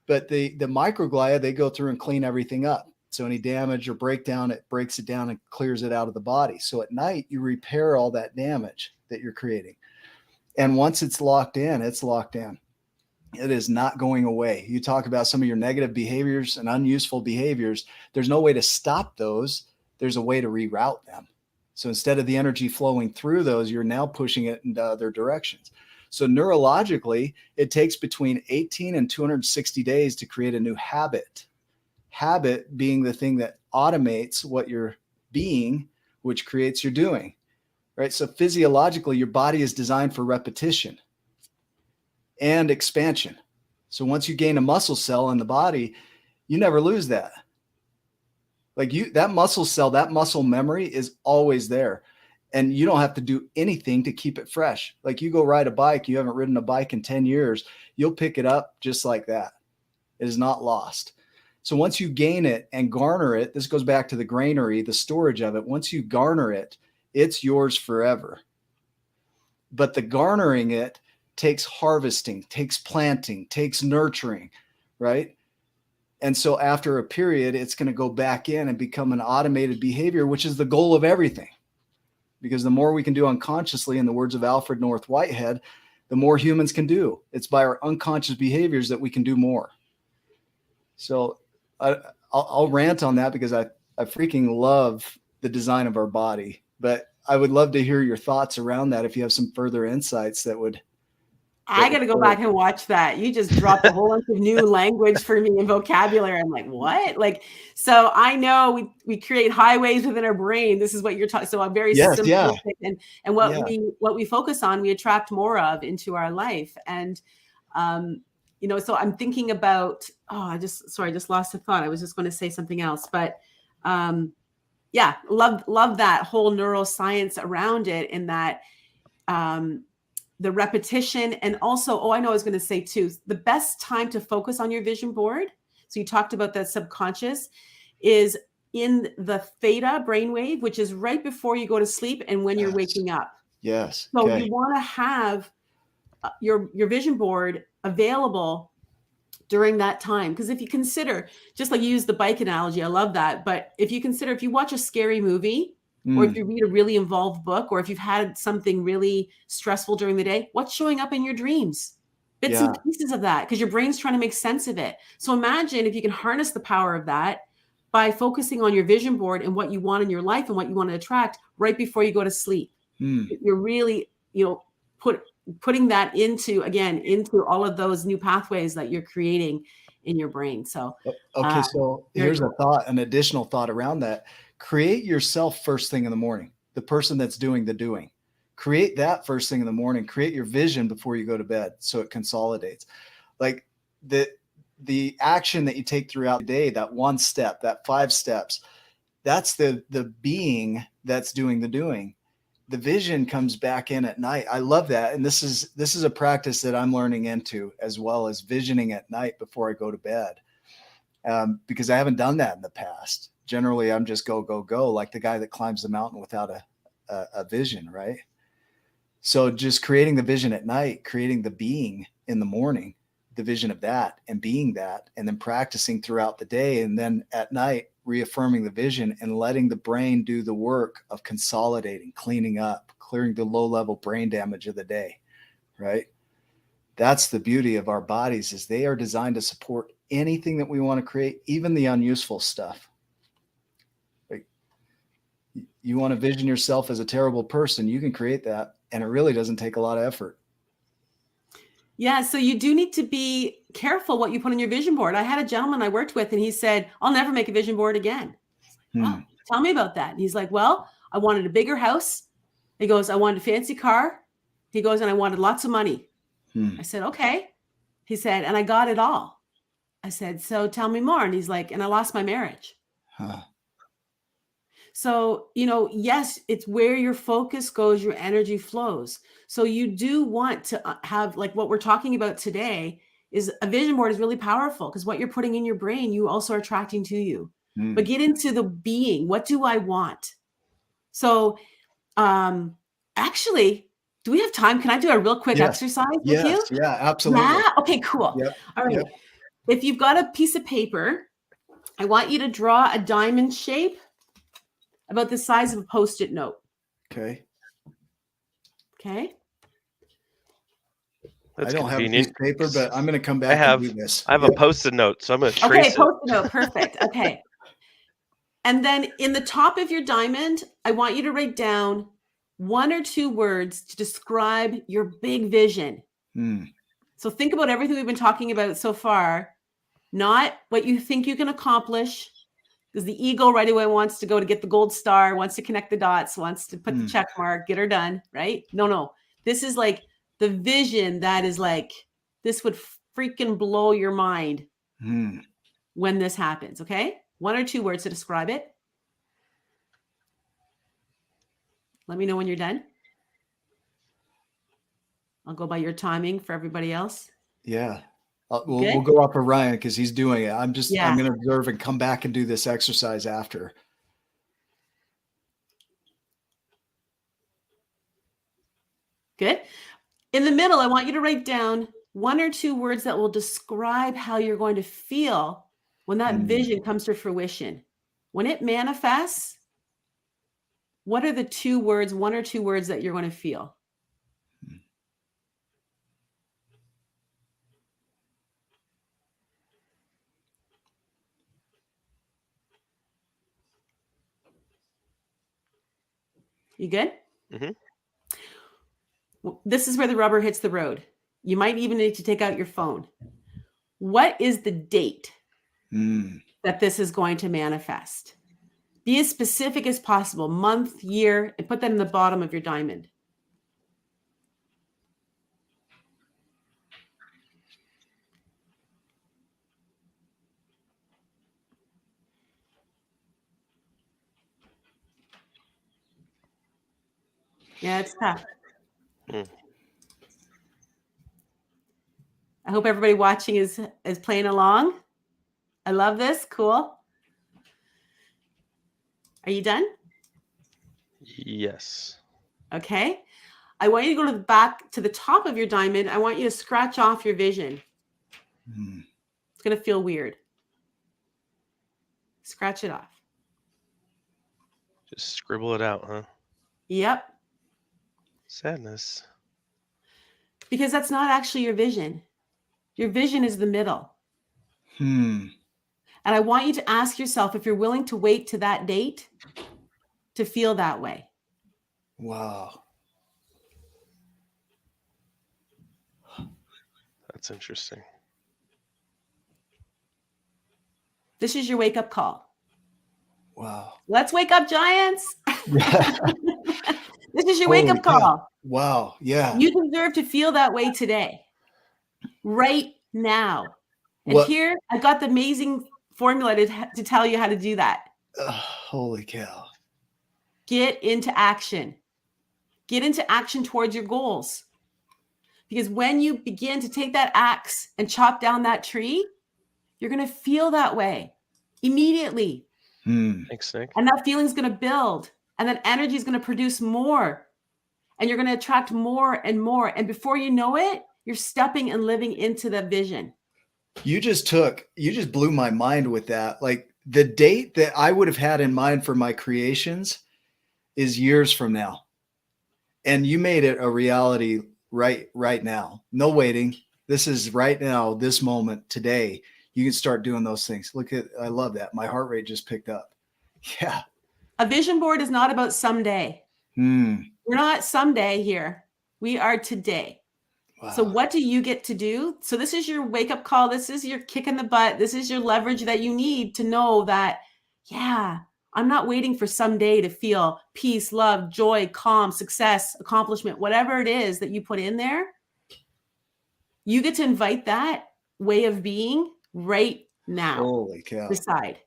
[SPEAKER 2] But the microglia, they go through and clean everything up. So any damage or breakdown, it breaks it down and clears it out of the body. So at night, you repair all that damage that you're creating. And once it's locked in, it's locked in. It is not going away. You talk about some of your negative behaviors and unuseful behaviors. There's no way to stop those. There's a way to reroute them. So instead of the energy flowing through those, you're now pushing it into other directions. So neurologically, it takes between 18 and 260 days to create a new habit. Habit being the thing that automates what you're being, which creates your doing, right? So physiologically, your body is designed for repetition and expansion. So once you gain a muscle cell in the body, you never lose that. Like that muscle cell, that muscle memory is always there. And you don't have to do anything to keep it fresh. Like you go ride a bike, you haven't ridden a bike in 10 years, you'll pick it up just like that. It is not lost. So once you gain it and garner it, this goes back to the granary, the storage of it. Once you garner it, it's yours forever. But the garnering it takes harvesting, takes planting, takes nurturing, right? And so after a period, it's going to go back in and become an automated behavior, which is the goal of everything. Because the more we can do unconsciously, in the words of Alfred North Whitehead, the more humans can do. It's by our unconscious behaviors that we can do more. So I'll rant on that because I freaking love the design of our body. But I would love to hear your thoughts around that if you have some further insights that would.
[SPEAKER 3] I got to go back and watch that. You just dropped a whole bunch of new language for me and vocabulary. I'm like, what? Like, so I know we create highways within our brain. This is what you're talking. So I'm very simplistic, yeah. And what we focus on, we attract more of into our life. And, so I'm thinking about, I just lost the thought. I was just going to say something else, but, love that whole neuroscience around it, in that, the repetition. And also, I know I was going to say too, the best time to focus on your vision board. So you talked about that subconscious is in the theta brainwave, which is right before you go to sleep and when you're waking up.
[SPEAKER 2] Yes.
[SPEAKER 3] So you want to have your vision board available during that time. Because if you consider, just like you use the bike analogy, I love that. But if you watch a scary movie, or if you read a really involved book, or if you've had something really stressful during the day, what's showing up in your dreams? Bits and pieces of that, because your brain's trying to make sense of it. So imagine if you can harness the power of that by focusing on your vision board and what you want in your life and what you want to attract right before you go to sleep. You're really, putting that into all of those new pathways that you're creating in your brain. So,
[SPEAKER 2] okay. So here's an additional thought around that. Create yourself first thing in the morning, the person that's doing the doing. Create that first thing in the morning. Create your vision before you go to bed so it consolidates. Like the action that you take throughout the day, that one step, that 5 steps, that's the being that's doing the doing. The vision comes back in at night. I love that. And this is a practice that I'm learning into, as well as visioning at night before I go to bed. Because I haven't done that in the past. Generally, I'm just go, like the guy that climbs the mountain without a vision, right? So just creating the vision at night, creating the being in the morning, the vision of that and being that, and then practicing throughout the day. And then at night, reaffirming the vision and letting the brain do the work of consolidating, cleaning up, clearing the low-level brain damage of the day, right? That's the beauty of our bodies, is they are designed to support anything that we want to create, even the unuseful stuff. You want to vision yourself as a terrible person, you can create that. And it really doesn't take a lot of effort.
[SPEAKER 3] Yeah. So you do need to be careful what you put on your vision board. I had a gentleman I worked with and he said, I'll never make a vision board again. Wow, tell me about that. And he's like, well, I wanted a bigger house. He goes, I wanted a fancy car. He goes, and I wanted lots of money. I said, okay. He said, and I got it all. I said, so tell me more. And he's like, and I lost my marriage.
[SPEAKER 2] Huh.
[SPEAKER 3] So, yes, it's where your focus goes, your energy flows. So you do want to have, like what we're talking about today, is a vision board is really powerful because what you're putting in your brain, you also are attracting to you. But get into the being. What do I want? So actually, do we have time? Can I do a real quick exercise with you?
[SPEAKER 2] Yeah, absolutely.
[SPEAKER 3] Yeah. Okay, cool.
[SPEAKER 2] Yep.
[SPEAKER 3] All right.
[SPEAKER 2] Yep.
[SPEAKER 3] If you've got a piece of paper, I want you to draw a diamond shape about the size of a Post-it note.
[SPEAKER 2] Okay.
[SPEAKER 3] Okay.
[SPEAKER 1] That's
[SPEAKER 2] I don't
[SPEAKER 1] convenient.
[SPEAKER 2] have a piece of paper, but I'm going to come back and do this.
[SPEAKER 1] I have a Post-it note, so I'm going to trace it.
[SPEAKER 3] Post-it note. Perfect. Okay. And then in the top of your diamond, I want you to write down 1 or 2 words to describe your big vision. So think about everything we've been talking about so far, not what you think you can accomplish, because the ego right away wants to go to get the gold star, wants to connect the dots, wants to put the check mark, get her done, right? No. This is like the vision that is like, this would freaking blow your mind when this happens, okay? 1 or 2 words to describe it. Let me know when you're done. I'll go by your timing for everybody else.
[SPEAKER 2] Yeah. We'll go up for Ryan because he's doing it. I'm going to observe and come back and do this exercise after.
[SPEAKER 3] Good. In the middle, I want you to write down 1 or 2 words that will describe how you're going to feel when that vision comes to fruition. When it manifests, what are the 2 words, 1 or 2 words that you're going to feel? You good? This is where the rubber hits the road. You might even need to take out your phone. What is the date that this is going to manifest? Be as specific as possible, month, year, and put that in the bottom of your diamond. Yeah, it's tough. I hope everybody watching is playing along. I love this. Cool. Are you done?
[SPEAKER 1] Yes.
[SPEAKER 3] Okay. I want you to go to the top of your diamond. I want you to scratch off your vision. It's going to feel weird. Scratch it off.
[SPEAKER 1] Just scribble it out, huh?
[SPEAKER 3] Yep.
[SPEAKER 1] Sadness.
[SPEAKER 3] Because that's not actually your vision. Your vision is the middle. And I want you to ask yourself if you're willing to wait to that date to feel that way.
[SPEAKER 2] Wow.
[SPEAKER 1] That's interesting.
[SPEAKER 3] This is your wake-up call.
[SPEAKER 2] Wow.
[SPEAKER 3] Let's wake up, giants. This is your wake-up call.
[SPEAKER 2] Wow. Yeah.
[SPEAKER 3] You deserve to feel that way today, right now. And here, I got the amazing formula to tell you how to do that.
[SPEAKER 2] Holy cow.
[SPEAKER 3] Get into action. Get into action towards your goals. Because when you begin to take that axe and chop down that tree, you're going to feel that way immediately.
[SPEAKER 1] Thanks, Nick.
[SPEAKER 3] And that feeling is going to build. And that energy is going to produce more. And you're going to attract more and more. And before you know it, you're stepping and living into the vision.
[SPEAKER 2] You just blew my mind with that. Like the date that I would have had in mind for my creations is years from now. And you made it a reality right now. No waiting. This is right now, this moment, today. You can start doing those things. I love that. My heart rate just picked up. Yeah.
[SPEAKER 3] A vision board is not about someday. We're not someday here. We are today. Wow. So what do you get to do? So this is your wake-up call. This is your kick in the butt. This is your leverage that you need to know that, yeah, I'm not waiting for someday to feel peace, love, joy, calm, success, accomplishment, whatever it is that you put in there. You get to invite that way of being right now.
[SPEAKER 2] Holy cow.
[SPEAKER 3] Decide.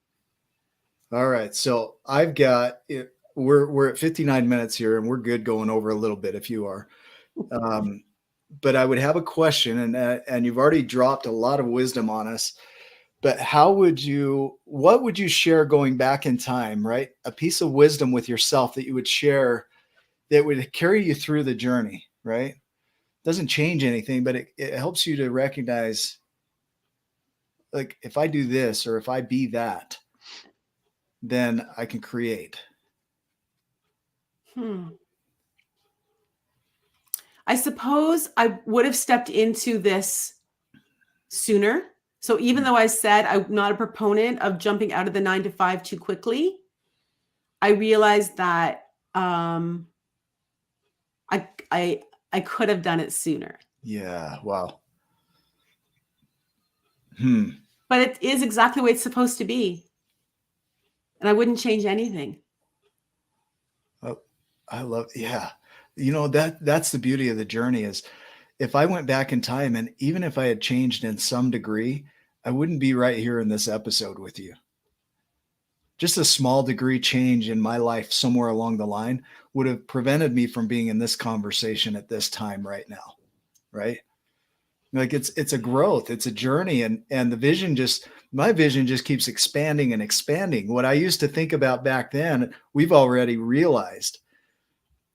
[SPEAKER 2] All right. So I've got it. We're at 59 minutes here, and we're good going over a little bit if you are. But I would have a question, and you've already dropped a lot of wisdom on us. But what would you share going back in time, right? A piece of wisdom with yourself that you would share that would carry you through the journey, right? Doesn't change anything, but it helps you to recognize, like, if I do this or if I be that, then I can create.
[SPEAKER 3] I suppose I would have stepped into this sooner. So even though I said I'm not a proponent of jumping out of the 9 to 5 too quickly, I realized that I could have done it sooner.
[SPEAKER 2] Yeah. Wow.
[SPEAKER 3] But it is exactly the way it's supposed to be. And I wouldn't change anything.
[SPEAKER 2] Oh, I love, yeah. You know, that's the beauty of the journey is if I went back in time and even if I had changed in some degree, I wouldn't be right here in this episode with you. Just a small degree change in my life somewhere along the line would have prevented me from being in this conversation at this time right now. Right. Like it's a growth, it's a journey. And my vision just keeps expanding and expanding. What I used to think about back then, we've already realized.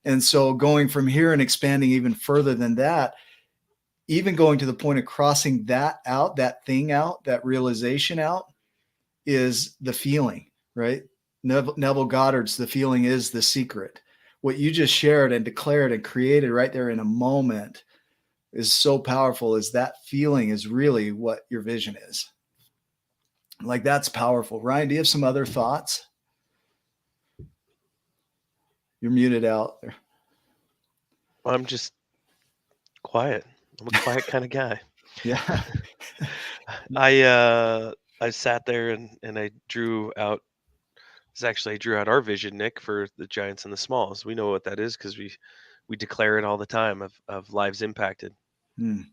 [SPEAKER 2] And so going from here and expanding even further than that, even going to the point of crossing that out, that thing out, that realization out is the feeling, right? Neville Goddard's The Feeling is the Secret. What you just shared and declared and created right there in a moment is so powerful, is that feeling is really what your vision is. Like, that's powerful. Ryan, do you have some other thoughts? You're muted out there.
[SPEAKER 1] I'm just quiet. I'm a quiet kind of guy.
[SPEAKER 2] Yeah.
[SPEAKER 1] I sat there and I drew out. I drew out our vision, Nick, for the Giants and the Smalls. We know what that is because we declare it all the time of lives impacted. And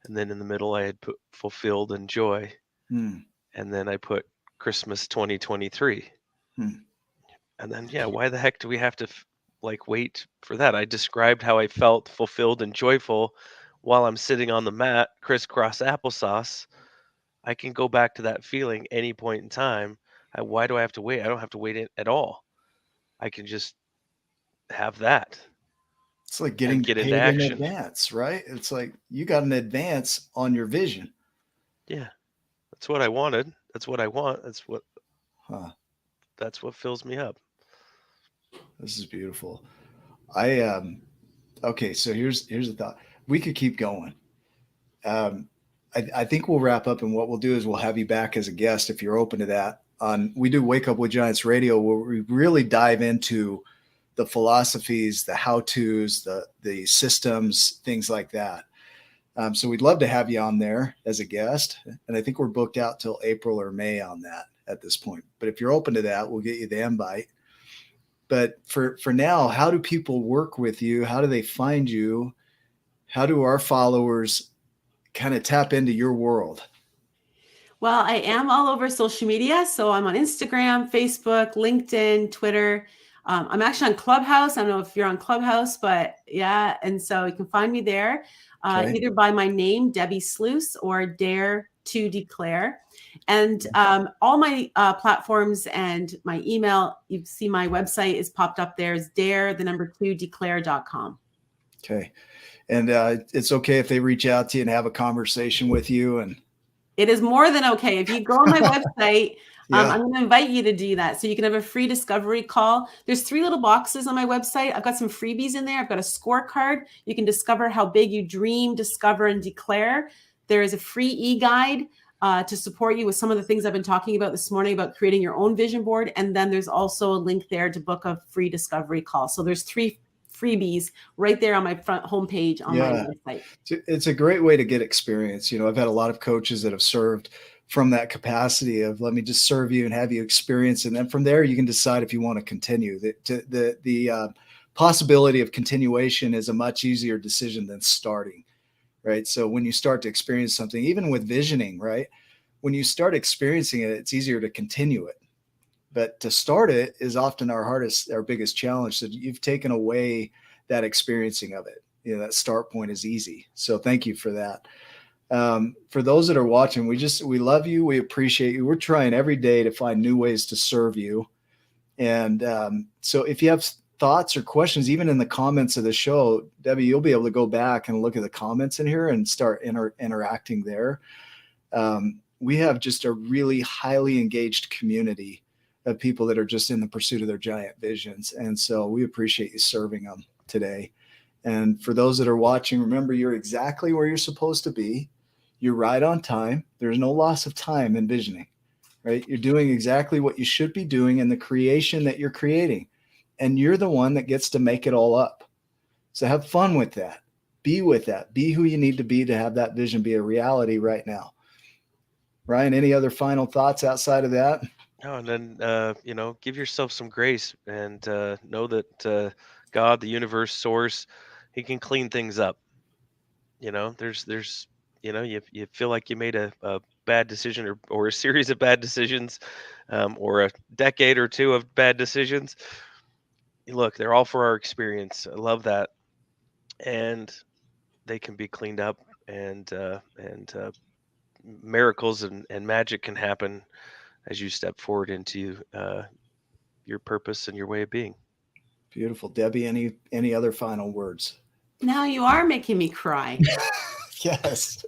[SPEAKER 1] then in the middle, I had put fulfilled and joy. And then I put Christmas 2023. And then, why the heck do we have to wait for that? I described how I felt fulfilled and joyful while I'm sitting on the mat, crisscross applesauce. I can go back to that feeling any point in time. Why do I have to wait? I don't have to wait at all. I can just have that.
[SPEAKER 2] It's like getting paid in advance, right? It's like you got an advance on your vision.
[SPEAKER 1] Yeah. That's what I wanted. That's what I want. That's what fills me up.
[SPEAKER 2] This is beautiful. Okay, so here's the thought. We could keep going. I think we'll wrap up, and what we'll do is we'll have you back as a guest if you're open to that. We do Wake Up with Giants Radio, where we really dive into the philosophies, the how-tos, the systems, things like that. So we'd love to have you on there as a guest. And I think we're booked out till April or May on that at this point. But if you're open to that, we'll get you the invite. But for now, how do people work with you? How do they find you? How do our followers kind of tap into your world?
[SPEAKER 3] Well, I am all over social media. So I'm on Instagram, Facebook, LinkedIn, Twitter. I'm actually on Clubhouse. I don't know if you're on Clubhouse, but yeah. And so you can find me there either by my name, Debbi Sluys, or Dare to Declare. And all my platforms and my email, you see my website is popped up there, is dare2declare.com.
[SPEAKER 2] Okay. And it's okay if they reach out to you and have a conversation with you. And
[SPEAKER 3] it is more than okay. If you go on my website, I'm going to invite you to do that. So you can have a free discovery call. There's 3 little boxes on my website. I've got some freebies in there. I've got a scorecard. You can discover how big you dream, discover, and declare. There is a free e-guide to support you with some of the things I've been talking about this morning about creating your own vision board. And then there's also a link there to book a free discovery call. So there's 3 freebies right there on my front homepage on my website.
[SPEAKER 2] It's a great way to get experience. You know, I've had a lot of coaches that have served from that capacity of, let me just serve you and have you experience. And then from there, you can decide if you want to continue. The possibility of continuation is a much easier decision than starting, right? So when you start to experience something, even with visioning, right? When you start experiencing it, it's easier to continue it. But to start it is often our biggest challenge. So you've taken away that experiencing of it. That start point is easy. So thank you for that. For those that are watching, we love you. We appreciate you. We're trying every day to find new ways to serve you. And so if you have thoughts or questions, even in the comments of the show, Debbi, you'll be able to go back and look at the comments in here and start interacting there. We have just a really highly engaged community of people that are just in the pursuit of their giant visions. And so we appreciate you serving them today. And for those that are watching, remember, you're exactly where you're supposed to be. You're right on time. There's no loss of time in visioning, right? You're doing exactly what you should be doing in the creation that you're creating. And you're the one that gets to make it all up. So have fun with that. Be with that. Be who you need to be to have that vision be a reality right now. Ryan, any other final thoughts outside of that?
[SPEAKER 1] Oh, and then give yourself some grace and know that God, the universe, source, He can clean things up. There's you feel like you made a bad decision or a series of bad decisions, or a decade or two of bad decisions. Look, they're all for our experience. I love that, and they can be cleaned up, and miracles and magic can happen as you step forward into your purpose and your way of being.
[SPEAKER 2] Beautiful. Debbi, any other final words?
[SPEAKER 3] Now you are making me cry.
[SPEAKER 2] Yes.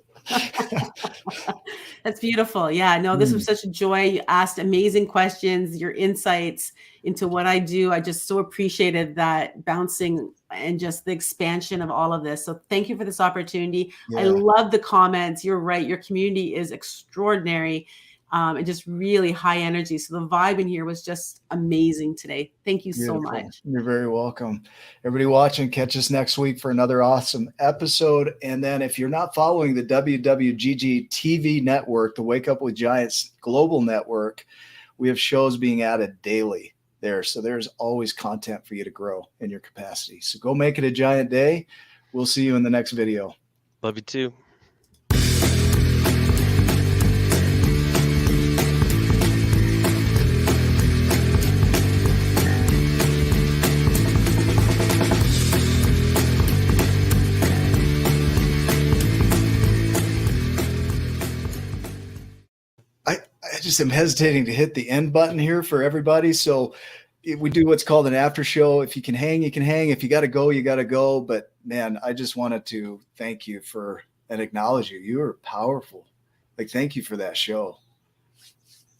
[SPEAKER 3] That's beautiful. Yeah, no, this was such a joy. You asked amazing questions, your insights into what I do. I just so appreciated that bouncing and just the expansion of all of this. So thank you for this opportunity.
[SPEAKER 2] Yeah.
[SPEAKER 3] I love the comments. You're right. Your community is extraordinary. And just really high energy. So the vibe in here was just amazing today. Thank you so much.
[SPEAKER 2] You're very welcome. Everybody watching, catch us next week for another awesome episode. And then if you're not following the WWGG TV network, the Wake Up with Giants global network, we have shows being added daily there. So there's always content for you to grow in your capacity. So go make it a giant day. We'll see you in the next video.
[SPEAKER 1] Love you too.
[SPEAKER 2] I just am hesitating to hit the end button here for everybody. So we do what's called an after show. If you can hang, you can hang. If you got to go, you got to go. But man, I just wanted to thank you for and acknowledge you. You were powerful. Like, thank you for that show.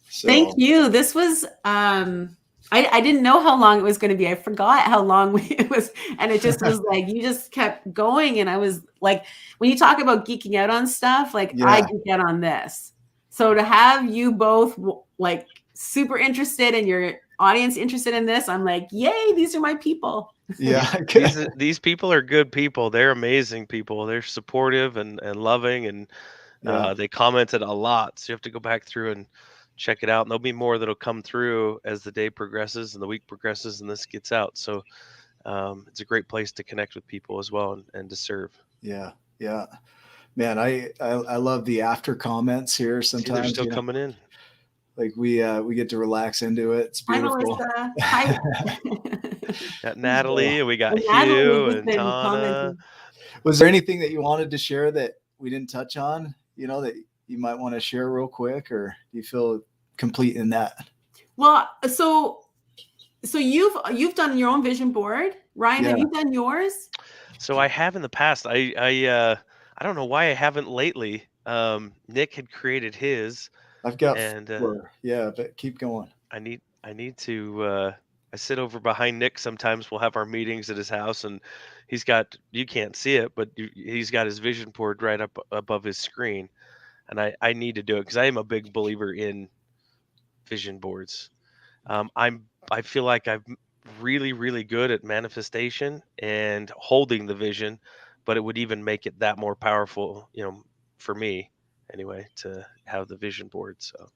[SPEAKER 3] So, thank you. This was, I didn't know how long it was going to be. I forgot how long it was. And it just was like, you just kept going. And I was like, when you talk about geeking out on stuff, like I geek out on this. So to have you both like super interested and your audience interested in this, I'm like, yay, these are my people.
[SPEAKER 2] Yeah.
[SPEAKER 1] these people are good people. They're amazing people. They're supportive and loving, and they commented a lot. So you have to go back through and check it out. And there'll be more that'll come through as the day progresses and the week progresses and this gets out. So it's a great place to connect with people as well and to serve.
[SPEAKER 2] Yeah. Yeah. Man, I love the after comments here. Sometimes
[SPEAKER 1] they're still coming in.
[SPEAKER 2] Like we get to relax into it. It's beautiful.
[SPEAKER 3] Hi,
[SPEAKER 1] got Natalie, and we got Hugh and Tana.
[SPEAKER 2] Was there anything that you wanted to share that we didn't touch on? That you might want to share real quick, or do you feel complete in that?
[SPEAKER 3] Well, so you've done your own vision board, Ryan. Have you done yours?
[SPEAKER 1] So I have in the past. I don't know why I haven't lately. Nick had created his.
[SPEAKER 2] I've got four. But keep going.
[SPEAKER 1] I need to. I sit over behind Nick sometimes. We'll have our meetings at his house, and he's got. You can't see it, but he's got his vision board right up above his screen, and I need to do it because I am a big believer in vision boards. I feel like I'm really, really good at manifestation and holding the vision, but it would even make it that more powerful, for me anyway, to have the vision board. So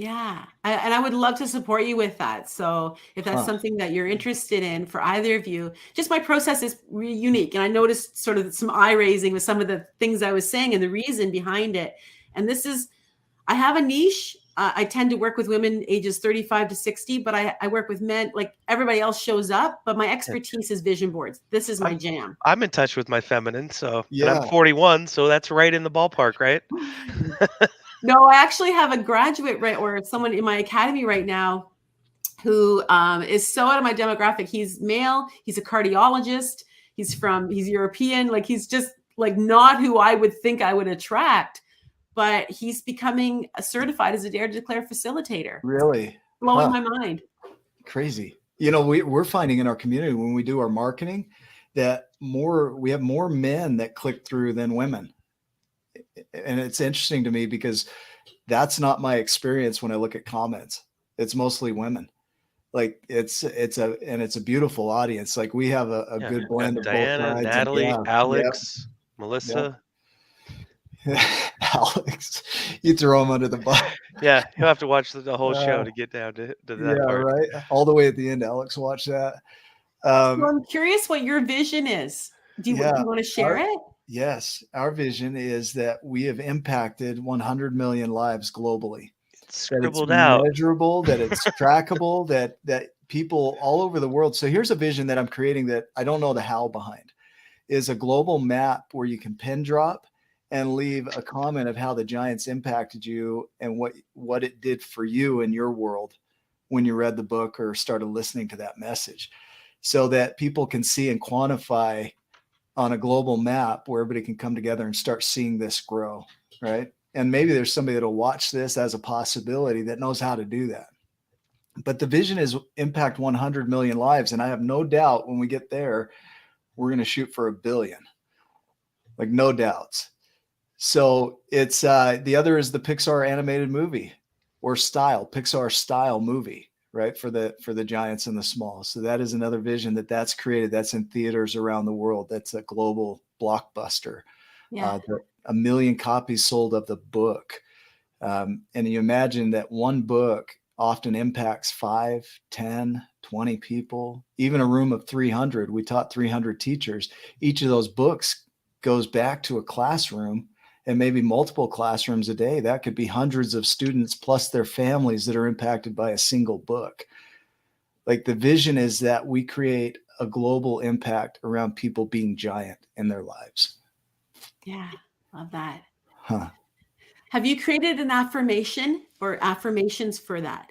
[SPEAKER 3] Yeah. And I would love to support you with that. So if that's something that you're interested in for either of you, just my process is really unique. And I noticed sort of some eye raising with some of the things I was saying and the reason behind it. And this is, I have a niche. I tend to work with women ages 35 to 60, but I work with men, like everybody else shows up, but my expertise is vision boards. This is my jam.
[SPEAKER 1] I'm in touch with my feminine, so and I'm
[SPEAKER 2] Yeah.
[SPEAKER 1] 41, so that's right in the ballpark, right?
[SPEAKER 3] No, I actually have a graduate or someone in my academy right now who is so out of my demographic. He's male. He's a cardiologist. He's European. Like he's just like not who I would think I would attract, but he's becoming certified as a Dare to Declare facilitator.
[SPEAKER 2] Really?
[SPEAKER 3] Blowing my mind.
[SPEAKER 2] Crazy. You know, we're finding in our community when we do our marketing that we have more men that click through than women. And it's interesting to me because that's not my experience when I look at comments. It's mostly women. Like it's a beautiful audience. Like we have a good blend of
[SPEAKER 1] Diana,
[SPEAKER 2] both sides.
[SPEAKER 1] Natalie, Alex, Melissa.
[SPEAKER 2] Alex, you throw him under the bus.
[SPEAKER 1] Yeah, you'll have to watch the whole show to get down to that part.
[SPEAKER 2] Right. All the way at the end, Alex, watch that.
[SPEAKER 3] So I'm curious what your vision is. Do you want to share it?
[SPEAKER 2] Yes. Our vision is that we have impacted 100 million lives globally.
[SPEAKER 1] It's scribbled out.
[SPEAKER 2] Measurable, that it's trackable, that people all over the world. So here's a vision that I'm creating that I don't know the how behind, is a global map where you can pin drop and leave a comment of how the giants impacted you and what it did for you in your world when you read the book or started listening to that message, so that people can see and quantify on a global map where everybody can come together and start seeing this grow, right? And maybe there's somebody that'll watch this as a possibility that knows how to do that. But the vision is impact 100 million lives. And I have no doubt when we get there, we're going to shoot for 1 billion, like no doubts. So it's the other is the Pixar animated movie or Pixar style movie, right? For the giants and the small. So that is another vision that's created. That's in theaters around the world. That's a global blockbuster.
[SPEAKER 3] Yeah.
[SPEAKER 2] 1 million copies sold of the book. And you imagine that one book often impacts 5, 10, 20 people, even a room of 300. We taught 300 teachers. Each of those books goes back to a classroom and maybe multiple classrooms a day. That could be hundreds of students plus their families that are impacted by a single book. Like the vision is that we create a global impact around people being giant in their lives.
[SPEAKER 3] Yeah, love that.
[SPEAKER 2] Huh.
[SPEAKER 3] Have you created an affirmation or affirmations for that?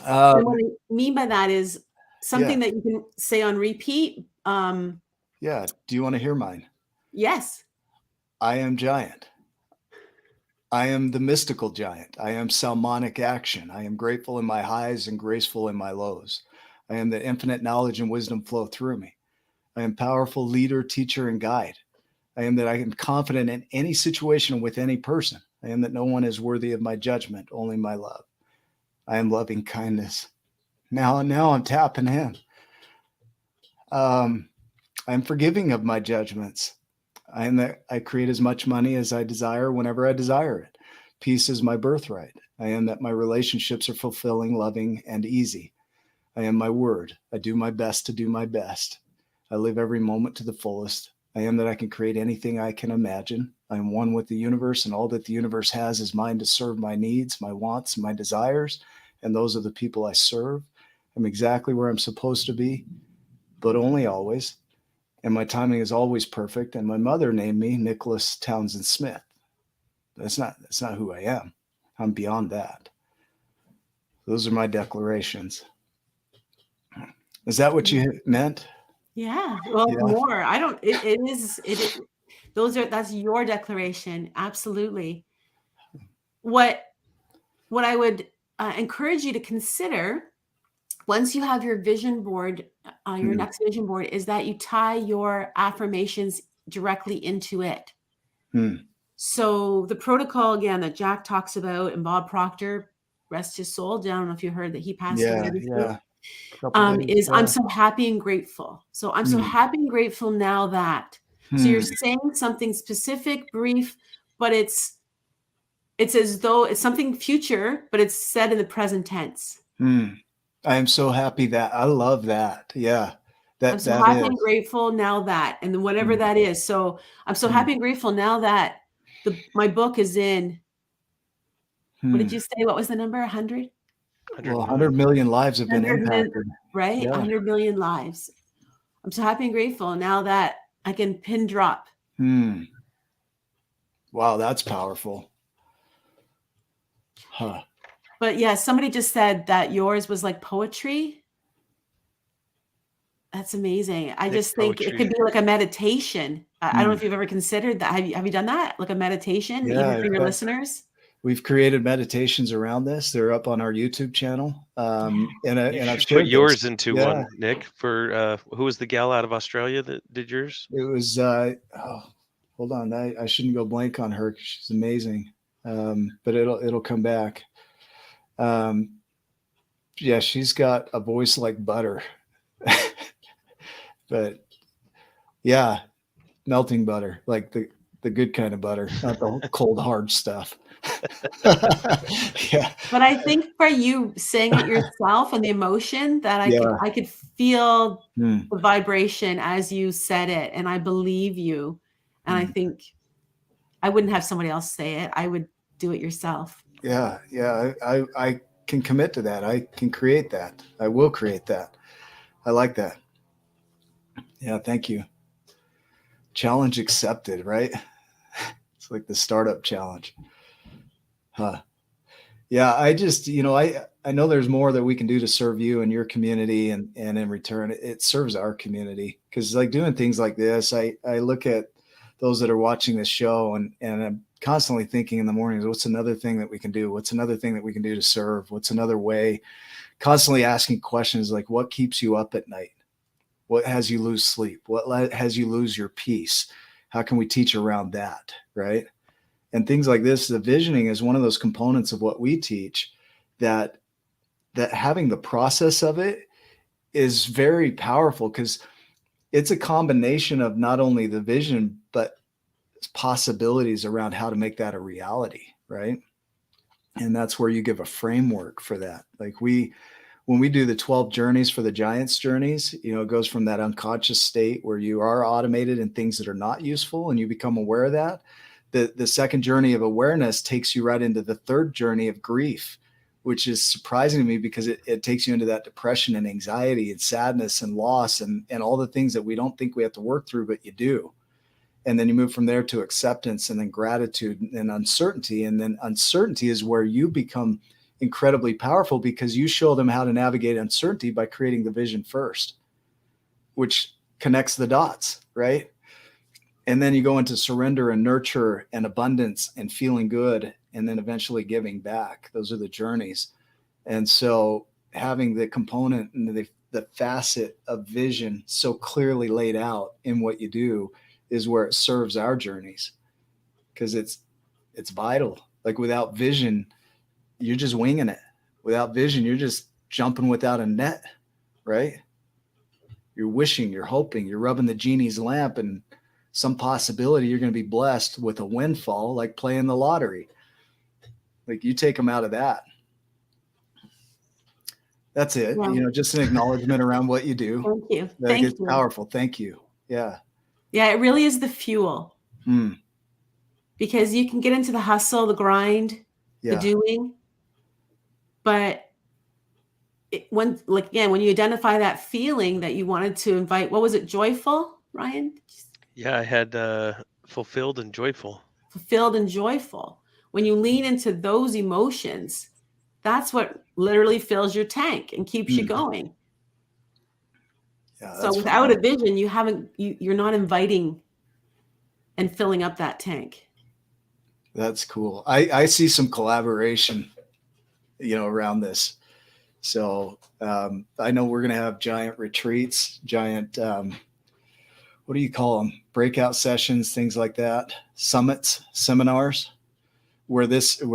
[SPEAKER 3] And what I mean by that is something that you can say on repeat.
[SPEAKER 2] Do you want to hear mine?
[SPEAKER 3] Yes.
[SPEAKER 2] I am giant. I am the mystical giant. I am salmonic action. I am grateful in my highs and graceful in my lows. I am the infinite knowledge and wisdom flow through me. I am powerful leader, teacher, and guide. I am that I am confident in any situation with any person. I am that no one is worthy of my judgment, only my love. I am loving kindness. Now I'm tapping in. I'm forgiving of my judgments. I am that I create as much money as I desire whenever I desire it. Peace is my birthright. I am that my relationships are fulfilling, loving, and easy. I am my word. I do my best to do my best. I live every moment to the fullest. I am that I can create anything I can imagine. I am one with the universe, and all that the universe has is mine to serve my needs, my wants, my desires, and those of the people I serve. I'm exactly where I'm supposed to be, but only always. And my timing is always perfect. And my mother named me Nicholas Townsend Smith. That's not who I am. I'm beyond that. Those are my declarations. Is that what you meant?
[SPEAKER 3] Yeah. Well, more. I don't. It is. That's your declaration. Absolutely. What I would encourage you to consider once you have your vision board, your next vision board, is that you tie your affirmations directly into it. So the protocol, again, that Jack talks about, and Bob Proctor, rest his soul, I don't know if you heard that he passed away. Is I'm so happy and grateful. So I'm so happy and grateful now that. So you're saying something specific, brief, but it's it's as though it's something future, but it's said in the present tense.
[SPEAKER 2] I am so happy that I love that. Yeah.
[SPEAKER 3] I'm so
[SPEAKER 2] That
[SPEAKER 3] happy and
[SPEAKER 2] is.
[SPEAKER 3] grateful now that, and then whatever
[SPEAKER 2] Mm,
[SPEAKER 3] that is. So I'm so
[SPEAKER 2] mm,
[SPEAKER 3] happy and grateful now that my book is in, what did
[SPEAKER 2] mm.
[SPEAKER 3] you say? What was the number? 100?
[SPEAKER 2] Well,
[SPEAKER 1] 100
[SPEAKER 2] 100
[SPEAKER 1] million.
[SPEAKER 2] million lives have been
[SPEAKER 3] 100 million,
[SPEAKER 2] impacted.
[SPEAKER 3] right?
[SPEAKER 2] Yeah.
[SPEAKER 3] 100 million lives. I'm so happy and grateful now that I can pin drop.
[SPEAKER 2] Wow, that's powerful. Huh.
[SPEAKER 3] But yeah, somebody just said that yours was like poetry. That's amazing. I just think it could be like a meditation. I don't know if you've ever considered that. Have you done that? Like a meditation, even
[SPEAKER 2] Yeah,
[SPEAKER 3] for your listeners?
[SPEAKER 2] we've created meditations around this. They're up on our YouTube channel. And
[SPEAKER 1] You
[SPEAKER 2] I've
[SPEAKER 1] should put
[SPEAKER 2] shared
[SPEAKER 1] yours
[SPEAKER 2] this.
[SPEAKER 1] into
[SPEAKER 2] Yeah.
[SPEAKER 1] one, Nick. For who was the gal out of Australia that did yours?
[SPEAKER 2] It was hold on. I shouldn't go blank on her 'cause she's amazing. But it'll come back. Yeah, she's got a voice like butter. But yeah, melting butter, like the good kind of butter, not the cold hard stuff. Yeah.
[SPEAKER 3] But I think for you saying it yourself and the emotion that I could feel the vibration as you said it, and I believe you. And I think I wouldn't have somebody else say it. I would do it yourself.
[SPEAKER 2] Yeah. I can commit to that. I can create that. I will create that. I like that. Yeah, thank you. Challenge accepted, right? It's like the startup challenge. Huh. Yeah, I just, I know there's more that we can do to serve you and your community, and in return, it serves our community. Because like doing things like this, I look at those that are watching this show, and I'm constantly thinking in the mornings, what's another thing that we can do? What's another thing that we can do to serve? What's another way? Constantly asking questions like, what keeps you up at night? What has you lose sleep? What has you lose your peace? How can we teach around that, right? And things like this, the visioning is one of those components of what we teach, that having the process of it is very powerful, because it's a combination of not only the vision, but possibilities around how to make that a reality, right? And that's where you give a framework for that. Like when we do the 12 journeys for the Giants journeys, it goes from that unconscious state where you are automated in things that are not useful, and you become aware of that. The second journey of awareness takes you right into the third journey of grief, which is surprising to me, because it takes you into that depression and anxiety and sadness and loss and all the things that we don't think we have to work through, but you do. And then you move from there to acceptance, and then gratitude, and uncertainty. And then uncertainty is where you become incredibly powerful, because you show them how to navigate uncertainty by creating the vision first, which connects the dots, right? And then you go into surrender and nurture and abundance and feeling good, and then eventually giving back. Those are the journeys. And so having the component and the facet of vision so clearly laid out in what you do is where it serves our journeys, because it's vital. Like without vision, you're just winging it. Without vision, you're just jumping without a net, right? You're wishing, you're hoping, you're rubbing the genie's lamp, and some possibility you're going to be blessed with a windfall, like playing the lottery. Like you take them out of that. That's it.
[SPEAKER 3] Yeah.
[SPEAKER 2] Just an acknowledgement around what you do.
[SPEAKER 3] Thank you.
[SPEAKER 2] Like it's powerful. Thank you. Yeah.
[SPEAKER 3] Yeah, it really is the fuel. Because you can get into the hustle, the grind, the doing. But when you identify that feeling that you wanted to invite, what was it? Joyful, Ryan?
[SPEAKER 1] Yeah, I had fulfilled and joyful.
[SPEAKER 3] Fulfilled and joyful. When you lean into those emotions, that's what literally fills your tank and keeps you going. Yeah, so without a vision, you're not inviting and filling up that tank.
[SPEAKER 2] That's cool. I see some collaboration, around this. So I know we're going to have giant retreats, giant, what do you call them? Breakout sessions, things like that. Summits, seminars, where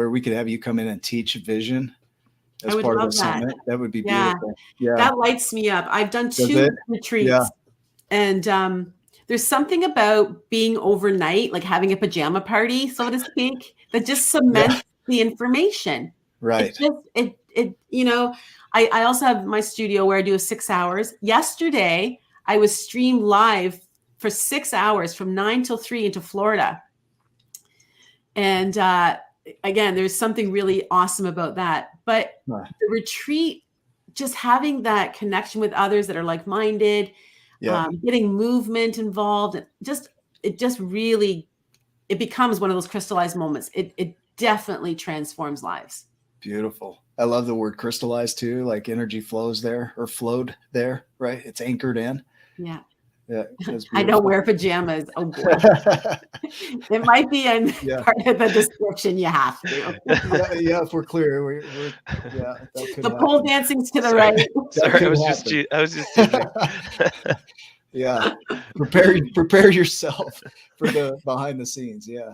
[SPEAKER 2] we could have you come in and teach vision as part of the summit. That would be beautiful. Yeah.
[SPEAKER 3] That lights me up. I've done 2 retreats, and there's something about being overnight, like having a pajama party, so to speak, that just cements the information.
[SPEAKER 2] Right.
[SPEAKER 3] I also have my studio where I do 6 hours. Yesterday, I was streamed live for 6 hours from 9 till 3 into Florida. And again, there's something really awesome about that. But the retreat, just having that connection with others that are like-minded, getting movement involved, it becomes one of those crystallized moments. It definitely transforms lives.
[SPEAKER 2] Beautiful. I love the word crystallized too, like energy flows there or flowed there, right? It's anchored in.
[SPEAKER 3] Yeah.
[SPEAKER 2] Yeah.
[SPEAKER 3] I don't wear pajamas. Oh boy. It might be in part of the description you have to.
[SPEAKER 2] If we're clear,
[SPEAKER 3] the pole dancing's to the right.
[SPEAKER 1] Sorry, I was just teasing.
[SPEAKER 2] Yeah. Prepare yourself for the behind the scenes. Yeah.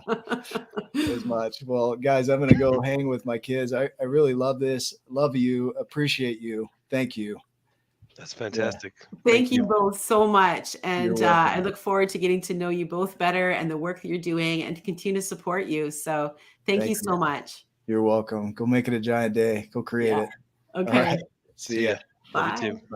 [SPEAKER 2] As much. Well, guys, I'm going to go hang with my kids. I really love this. Love you. Appreciate you. Thank you.
[SPEAKER 1] That's fantastic.
[SPEAKER 3] Yeah. Thank you both so much. And I look forward to getting to know you both better and the work that you're doing and to continue to support you. So thank you so much.
[SPEAKER 2] You're welcome. Go make it a giant day. Go create it.
[SPEAKER 3] Okay.
[SPEAKER 2] Right. See ya.
[SPEAKER 3] Bye.
[SPEAKER 1] Love you too.
[SPEAKER 2] Bye.